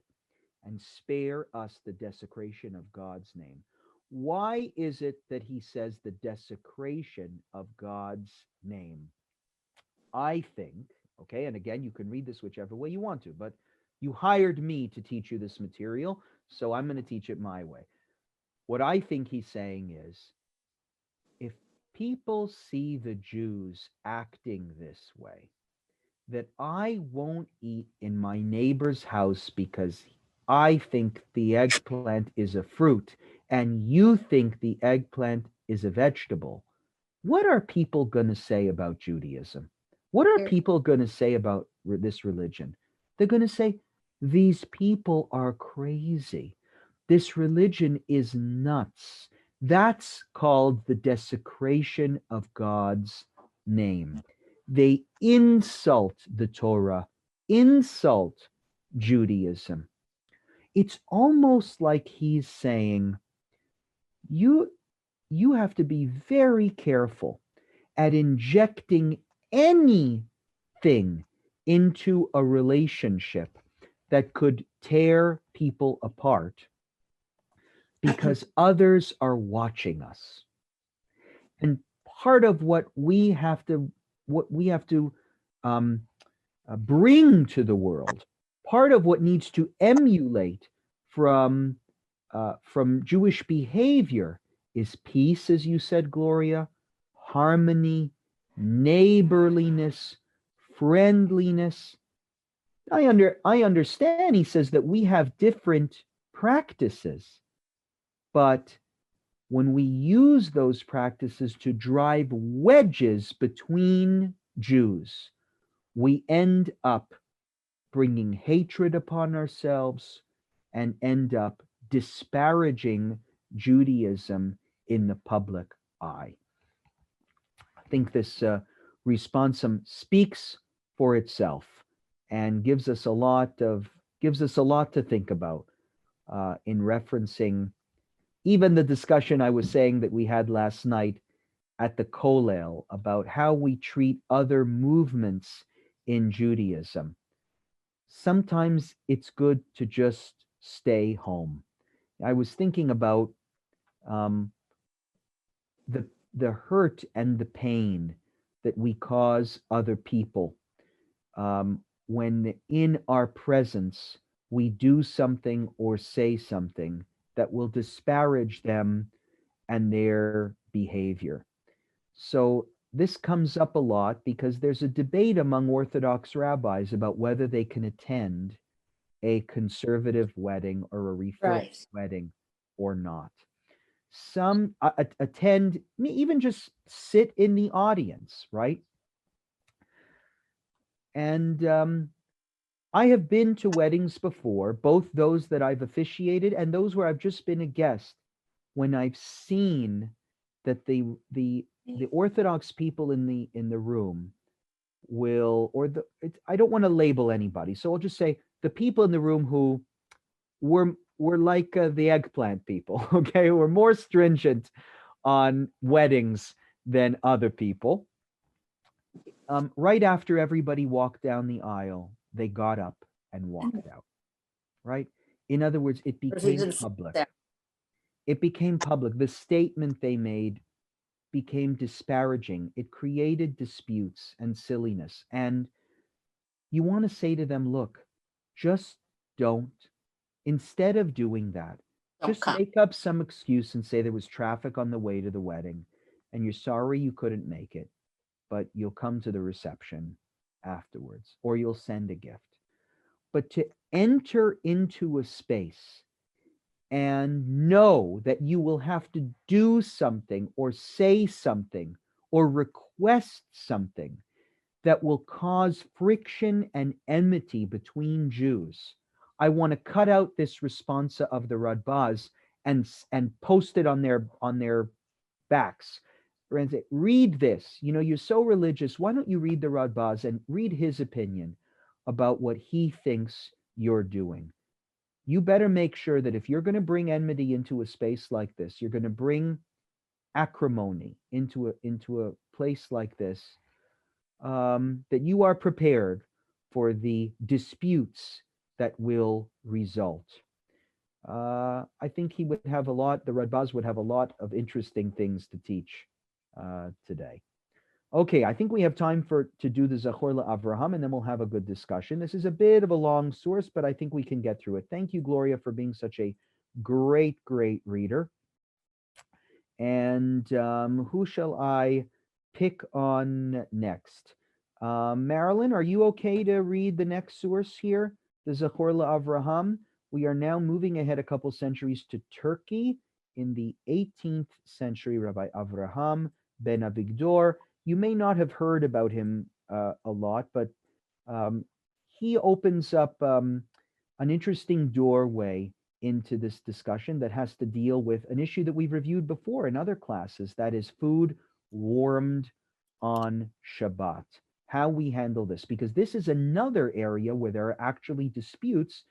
S1: and spare us the desecration of God's name. Why is it that he says the desecration of God's name? I think, okay, and again, you can read this whichever way you want to, but you hired me to teach you this material, so I'm going to teach it my way. What I think he's saying is, if people see the Jews acting this way, that I won't eat in my neighbor's house because I think the eggplant is a fruit and you think the eggplant is a vegetable, what are people going to say about Judaism? What are people going to say about this religion? They're going to say, these people are crazy. This religion is nuts. That's called the desecration of God's name. They insult the Torah, insult Judaism. It's almost like he's saying, you you have to be very careful at injecting anything into a relationship that could tear people apart, because others are watching us. And part of what we have to um, bring to the world, part of what needs to emulate from Jewish behavior is peace, as you said, Gloria, harmony, neighborliness, friendliness. I understand he says that we have different practices, but when we use those practices to drive wedges between Jews, we end up bringing hatred upon ourselves and end up disparaging Judaism in the public eye. I think this responsum speaks for itself and gives us a lot to think about in referencing even the discussion I was saying that we had last night at the Kollel about how we treat other movements in Judaism. Sometimes it's good to just stay home. I was thinking about um, the hurt and the pain that we cause other people when in our presence we do something or say something that will disparage them and their behavior. So this comes up a lot because there's a debate among Orthodox rabbis about whether they can attend a conservative wedding or a reform wedding or not. some attend, even just sit in the audience, right? And I have been to weddings before, both those that I've officiated and those where I've just been a guest, when I've seen that the Orthodox people in the room will, or I don't want to label anybody, so I'll just say the people in the room who were like the eggplant people, okay, were more stringent on weddings than other people. Right after everybody walked down the aisle, they got up and walked out, right? In other words, it became public. It became public. The statement they made became disparaging. It created disputes and silliness. And you want to say to them, look, just don't. Instead of doing that, just make up some excuse and say there was traffic on the way to the wedding and you're sorry you couldn't make it, but you'll come to the reception afterwards, or you'll send a gift. But to enter into a space and know that you will have to do something or say something or request something that will cause friction and enmity between Jews. I want to cut out this responsa of the Radbaz and post it on their backs. And say, read this. You know, you're so religious. Why don't you read the Radbaz and read his opinion about what he thinks you're doing? You better make sure that if you're going to bring enmity into a space like this, you're going to bring acrimony into a place like this, that you are prepared for the disputes that will result. I think he would have a lot, the Radbaz would have a lot of interesting things to teach today. Okay, I think we have time to do the Zachor LaAvraham, and then we'll have a good discussion. This is a bit of a long source, but I think we can get through it. Thank you, Gloria, for being such a great reader. And who shall I pick on next? Marilyn, are you okay to read the next source here? The Zachor LaAvraham. We are now moving ahead a couple centuries to Turkey. In the 18th century, Rabbi Avraham ben Avigdor. You may not have heard about him a lot, but he opens up an interesting doorway into this discussion that has to deal with an issue that we've reviewed before in other classes, that is food warmed on Shabbat. How we handle this, because this is another area where there are actually disputes,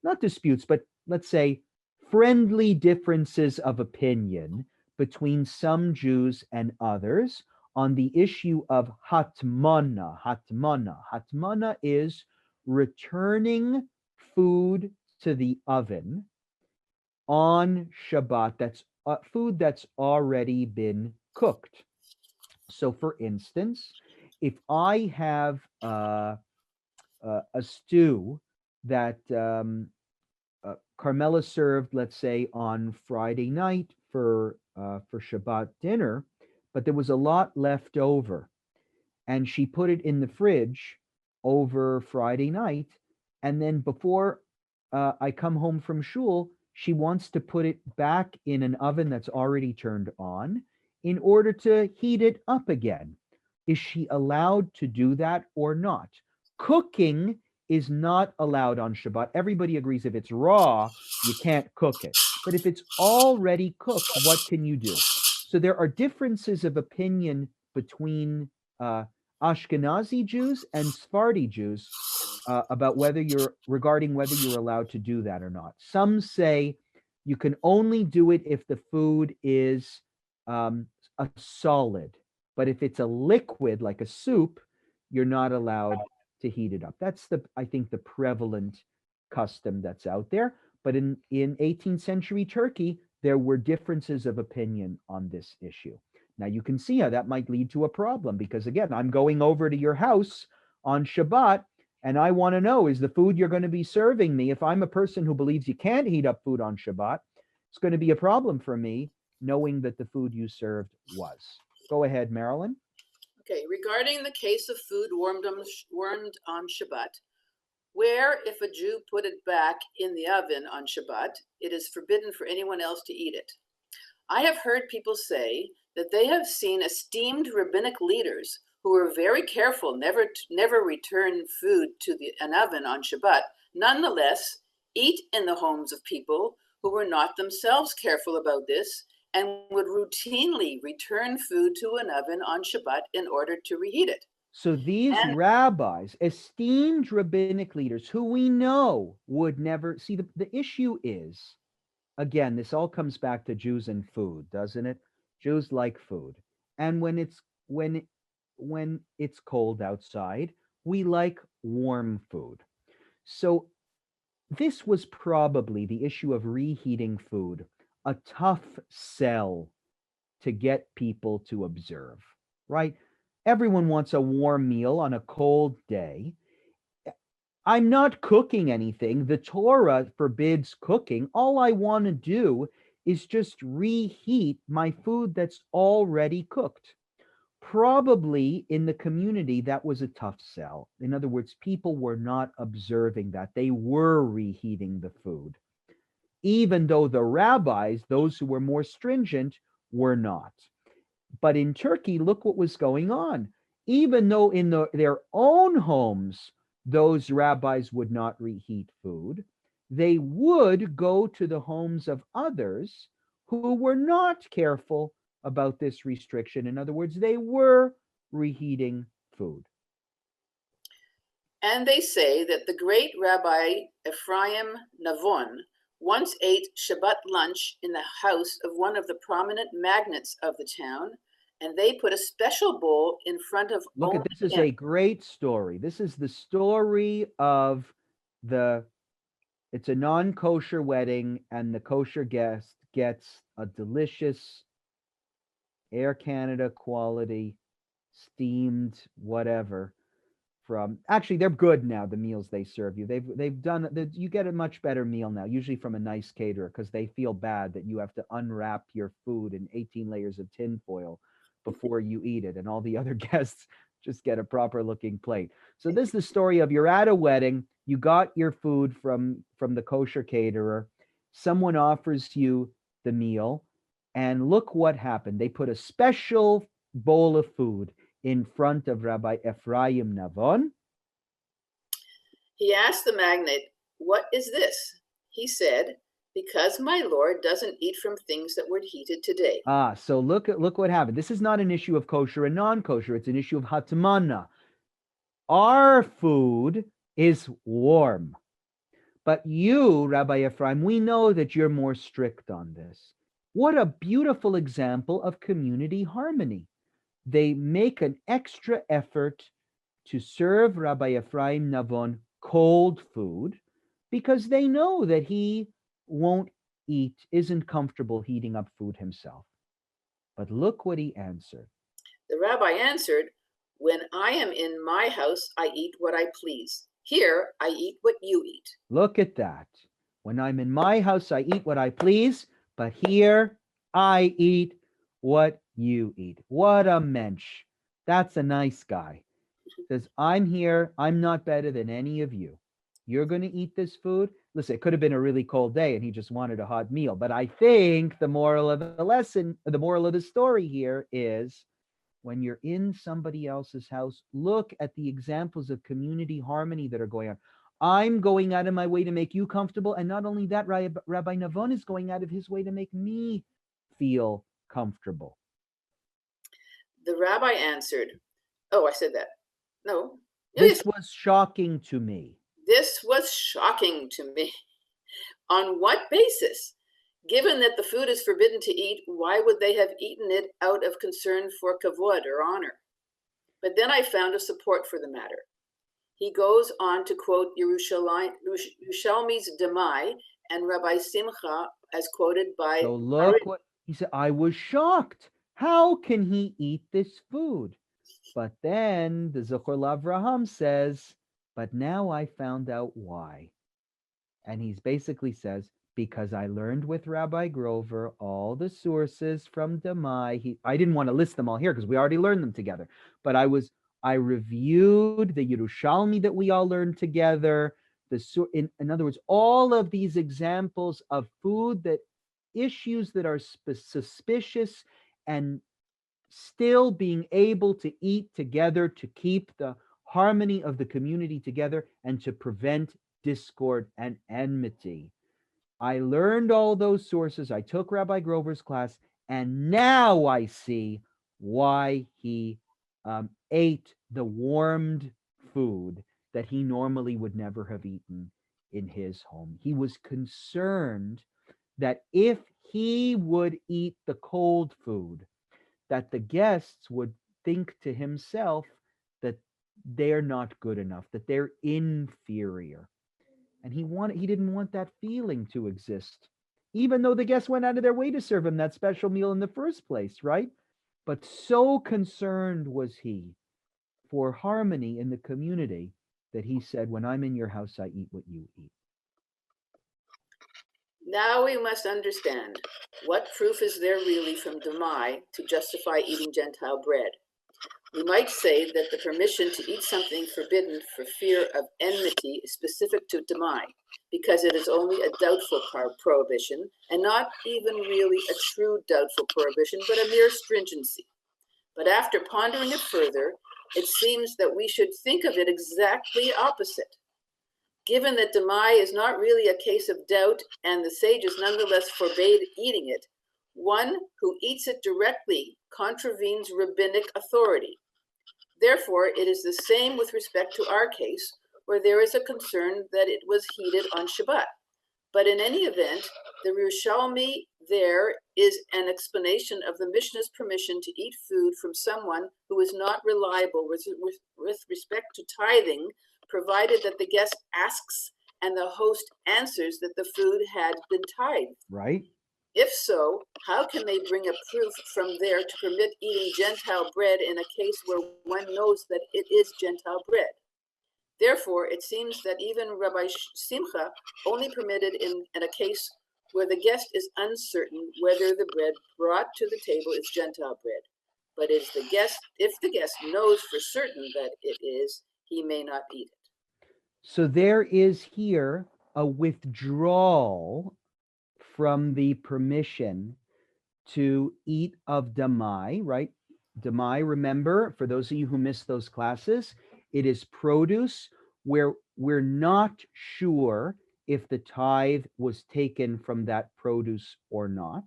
S1: not disputes, but let's say friendly differences of opinion between some Jews and others on the issue of hatmana. Hatmana is returning food to the oven on Shabbat. That's food that's already been cooked. So, for instance, if I have a stew that Carmela served, let's say, on Friday night for Shabbat dinner, but there was a lot left over, and she put it in the fridge over Friday night, and then before I come home from shul, she wants to put it back in an oven that's already turned on in order to heat it up again. Is she allowed to do that or not? Cooking is not allowed on Shabbat. Everybody agrees if it's raw, you can't cook it. But if it's already cooked, what can you do? So there are differences of opinion between Ashkenazi Jews and Sephardi Jews about regarding whether you're allowed to do that or not. Some say you can only do it if the food is a solid, but if it's a liquid like a soup, you're not allowed to heat it up. That's I think the prevalent custom that's out there. But in 18th century Turkey, there were differences of opinion on this issue. Now you can see how that might lead to a problem, because again, I'm going over to your house on Shabbat and I want to know, is the food you're going to be serving me, if I'm a person who believes you can't heat up food on Shabbat, it's going to be a problem for me knowing that the food you served was. Go ahead, Marilyn.
S3: Okay, regarding the case of food warmed on Shabbat, where if a Jew put it back in the oven on Shabbat, it is forbidden for anyone else to eat it. I have heard people say that they have seen esteemed rabbinic leaders who were very careful never return food to an oven on Shabbat, nonetheless eat in the homes of people who were not themselves careful about this and would routinely return food to an oven on Shabbat in order to reheat it.
S1: So these
S3: And
S1: rabbis, esteemed rabbinic leaders who we know would never see, the issue is, again, this all comes back to Jews and food, doesn't it? Jews like food. And when it's cold outside, we like warm food. So this was probably the issue of reheating food, a tough sell to get people to observe, right? Everyone wants a warm meal on a cold day. I'm not cooking anything. The Torah forbids cooking. All I want to do is just reheat my food that's already cooked. Probably in the community, that was a tough sell. In other words, people were not observing that. They were reheating the food, even though the rabbis, those who were more stringent, were not. But in Turkey, look what was going on. Even though in their own homes, those rabbis would not reheat food, they would go to the homes of others who were not careful about this restriction. In other words, they were reheating food.
S3: And they say that the great Rabbi Ephraim Navon once ate Shabbat lunch in the house of one of the prominent magnates of the town, and they put a special bowl in front of
S1: Look at
S3: only
S1: this is
S3: him.
S1: a great story. This is the story of it's a non-kosher wedding, and the kosher guest gets a delicious Air Canada quality steamed whatever from, actually they're good now, the meals they serve you. They've done, you get a much better meal now, usually from a nice caterer, because they feel bad that you have to unwrap your food in 18 layers of tin foil before you eat it, and all the other guests just get a proper looking plate. So this is the story of, you're at a wedding, you got your food from the kosher caterer, someone offers you the meal, and look what happened. They put a special bowl of food in front of Rabbi Ephraim Navon.
S3: He asked the magnate, "What is this?" He said, "Because my Lord doesn't eat from things that were heated today."
S1: So look what happened. This is not an issue of kosher and non-kosher. It's an issue of hatmana. Our food is warm. But you, Rabbi Ephraim, we know that you're more strict on this. What a beautiful example of community harmony. They make an extra effort to serve Rabbi Ephraim Navon cold food because they know that he won't eat, isn't comfortable heating up food himself. But look what he answered.
S3: The rabbi answered, "When I am in my house, I eat what I please. Here, I eat what you eat."
S1: Look at that. When I'm in my house, I eat what I please, but here I eat what you eat. What a mensch. That's a nice guy. Says, I'm here. I'm not better than any of you. You're going to eat this food. Listen, it could have been a really cold day and he just wanted a hot meal. But I think the moral of the lesson, the moral of the story here is, when you're in somebody else's house, look at the examples of community harmony that are going on. I'm going out of my way to make you comfortable. And not only that, Rabbi Navon is going out of his way to make me feel comfortable.
S3: The rabbi answered, "Oh, I said that. No.
S1: This was shocking to me.
S3: This was shocking to me. On what basis? Given that the food is forbidden to eat, why would they have eaten it out of concern for kavod or honor?" But then I found a support for the matter. He goes on to quote Yerushalmi's Demai and Rabbi Simcha as quoted by.
S1: So look what he said. I was shocked. How can he eat this food? But then the Zohar Lavraham says, but now I found out why. And he basically says, because I learned with Rabbi Grover all the sources from Demai. I didn't want to list them all here because we already learned them together. But I reviewed the Yerushalmi that we all learned together. In other words, all of these examples of food that issues that are suspicious, and still being able to eat together to keep the harmony of the community together and to prevent discord and enmity. I learned all those sources. I took Rabbi Grover's class, and now I see why he ate the warmed food that he normally would never have eaten in his home. He was concerned that if he would eat the cold food, that the guests would think to himself that they're not good enough, that they're inferior. And he didn't want that feeling to exist, even though the guests went out of their way to serve him that special meal in the first place, right? But so concerned was he for harmony in the community that he said, when I'm in your house, I eat what you eat.
S3: Now we must understand, what proof is there really from Demai to justify eating Gentile bread? We might say that the permission to eat something forbidden for fear of enmity is specific to Demai, because it is only a doubtful prohibition, and not even really a true doubtful prohibition, but a mere stringency. But after pondering it further, it seems that we should think of it exactly opposite. Given that Demai is not really a case of doubt, and the sages nonetheless forbade eating it, one who eats it directly contravenes rabbinic authority. Therefore, it is the same with respect to our case, where there is a concern that it was heated on Shabbat. But in any event, the Yerushalmi there is an explanation of the Mishnah's permission to eat food from someone who is not reliable with respect to tithing, provided that the guest asks and the host answers that the food had been tithed.
S1: Right?
S3: If so, how can they bring a proof from there to permit eating Gentile bread in a case where one knows that it is Gentile bread? Therefore, it seems that even Rabbi Simcha only permitted in a case where the guest is uncertain whether the bread brought to the table is Gentile bread. But if the guest knows for certain that it is, he may not eat it.
S1: So there is here a withdrawal from the permission to eat of damai, right? Damai, remember, for those of you who missed those classes, it is produce where we're not sure if the tithe was taken from that produce or not.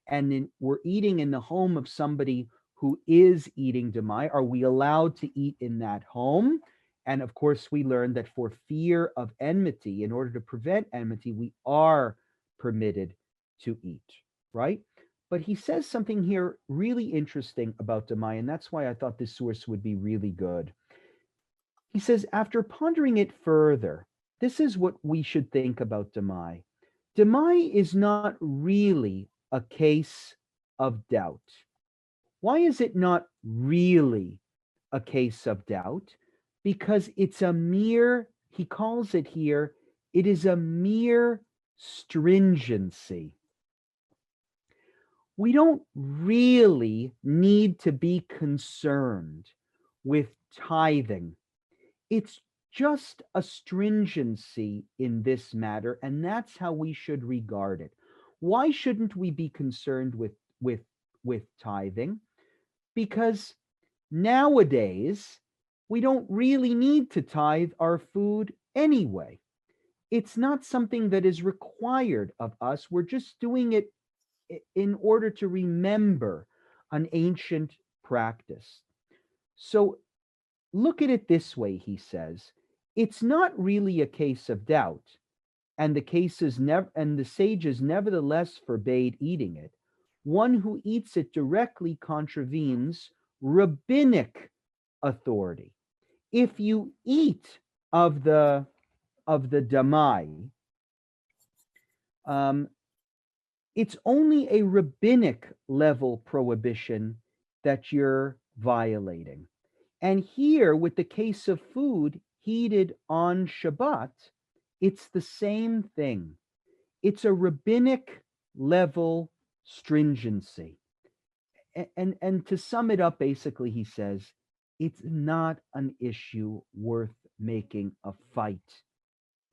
S1: And then we're eating in the home of somebody who is eating damai. Are we allowed to eat in that home? And of course, we learned that for fear of enmity, in order to prevent enmity, we are permitted to eat, right? But he says something here really interesting about damai, and that's why I thought this source would be really good. He says, after pondering it further, this is what we should think about damai. Damai is not really a case of doubt. Why is it not really a case of doubt? Because it's a mere, he calls it here, it is a mere stringency. We don't really need to be concerned with tithing. It's just a stringency in this matter, and that's how we should regard it. Why shouldn't we be concerned with tithing? Because nowadays, we don't really need to tithe our food anyway. It's not something that is required of us. We're just doing it in order to remember an ancient practice. So look at it this way, he says. It's not really a case of doubt, and the sages nevertheless forbade eating it. One who eats it directly contravenes rabbinic authority. If you eat of the damai, it's only a rabbinic level prohibition that you're violating. And here, with the case of food heated on Shabbat, it's the same thing. It's a rabbinic level stringency. And to sum it up, basically, he says, it's not an issue worth making a fight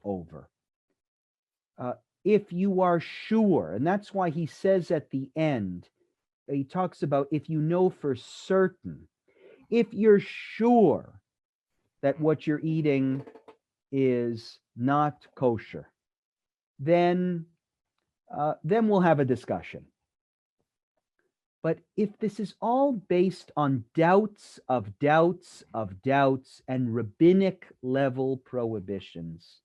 S1: over. if you are sure, and that's why he says at the end, he talks about if you know for certain, if you're sure that what you're eating is not kosher, then we'll have a discussion. But if this is all based on doubts of doubts of doubts and rabbinic level prohibitions,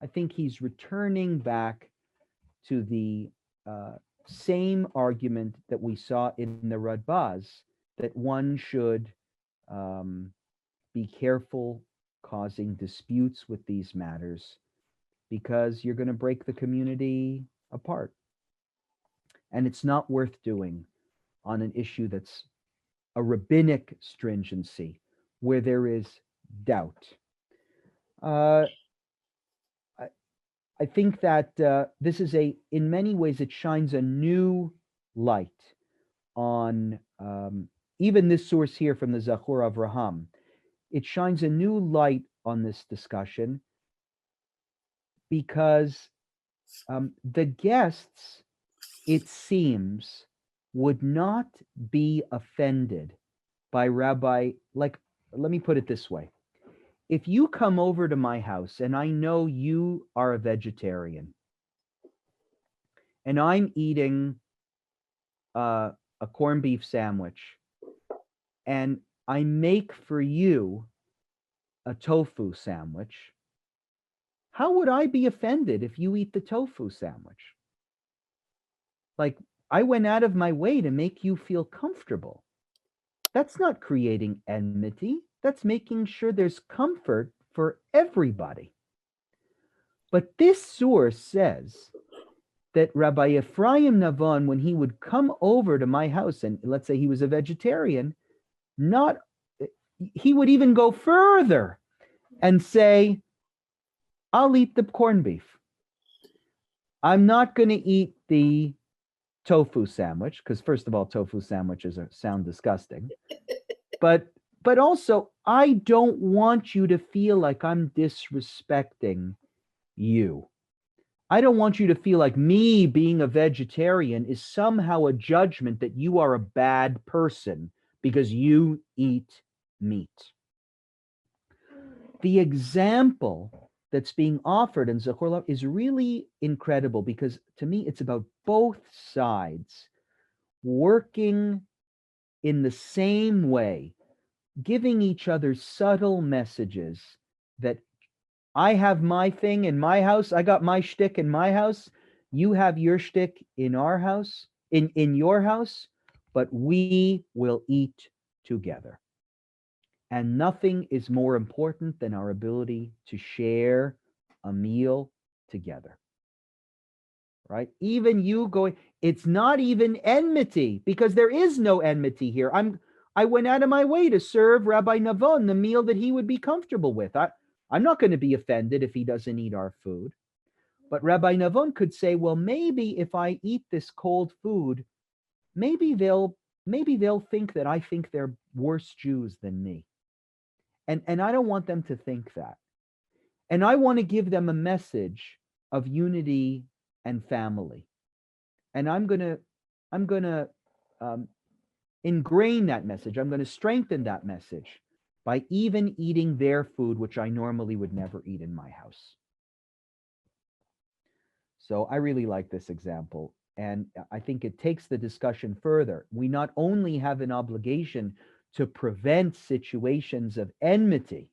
S1: I think he's returning back to the same argument that we saw in the Radbaz, that one should be careful causing disputes with these matters, because you're going to break the community apart. And it's not worth doing on an issue that's a rabbinic stringency, where there is doubt. I think that this is in many ways, it shines a new light on even this source here from the Zachor Avraham. It shines a new light on this discussion, because the guests, it seems, would not be offended by Rabbi, like, let me put it this way. If you come over to my house and I know you are a vegetarian and I'm eating a corned beef sandwich, and I make for you a tofu sandwich, how would I be offended if you eat the tofu sandwich? Like, I went out of my way to make you feel comfortable. That's not creating enmity. That's making sure there's comfort for everybody. But this source says that Rabbi Ephraim Navon, when he would come over to my house, and let's say he was a vegetarian, he would even go further and say, I'll eat the corned beef. I'm not going to eat the tofu sandwich, because first of all, tofu sandwiches sound disgusting. But also, I don't want you to feel like I'm disrespecting you. I don't want you to feel like me being a vegetarian is somehow a judgment that you are a bad person because you eat meat. The example that's being offered in Zachor Lav is really incredible, because to me, it's about both sides working in the same way, giving each other subtle messages that I have my thing in my house, I got my shtick in my house, you have your shtick in our house, in your house, but we will eat together. And nothing is more important than our ability to share a meal together. Right? Even you going, it's not even enmity, because there is no enmity here. I went out of my way to serve Rabbi Navon the meal that he would be comfortable with. I'm not going to be offended if he doesn't eat our food. But Rabbi Navon could say, well, maybe if I eat this cold food, maybe they'll think that I think they're worse Jews than me. And I don't want them to think that. And I want to give them a message of unity and family. And I'm gonna ingrain that message. I'm going to strengthen that message by even eating their food, which I normally would never eat in my house. So I really like this example. And I think it takes the discussion further. We not only have an obligation to prevent situations of enmity,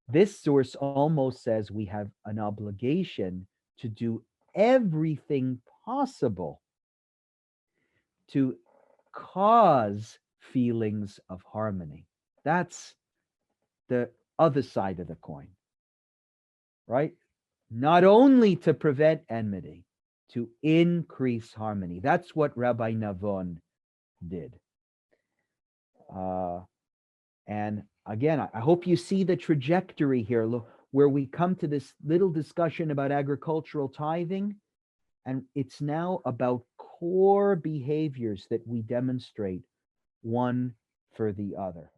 S1: this source almost says we have an obligation to do everything possible to cause feelings of harmony. That's the other side of the coin, right? Not only to prevent enmity, to increase harmony. That's what Rabbi Navon did. And again, I hope you see the trajectory here, where we come to this little discussion about agricultural tithing, and it's now about core behaviors that we demonstrate one for the other.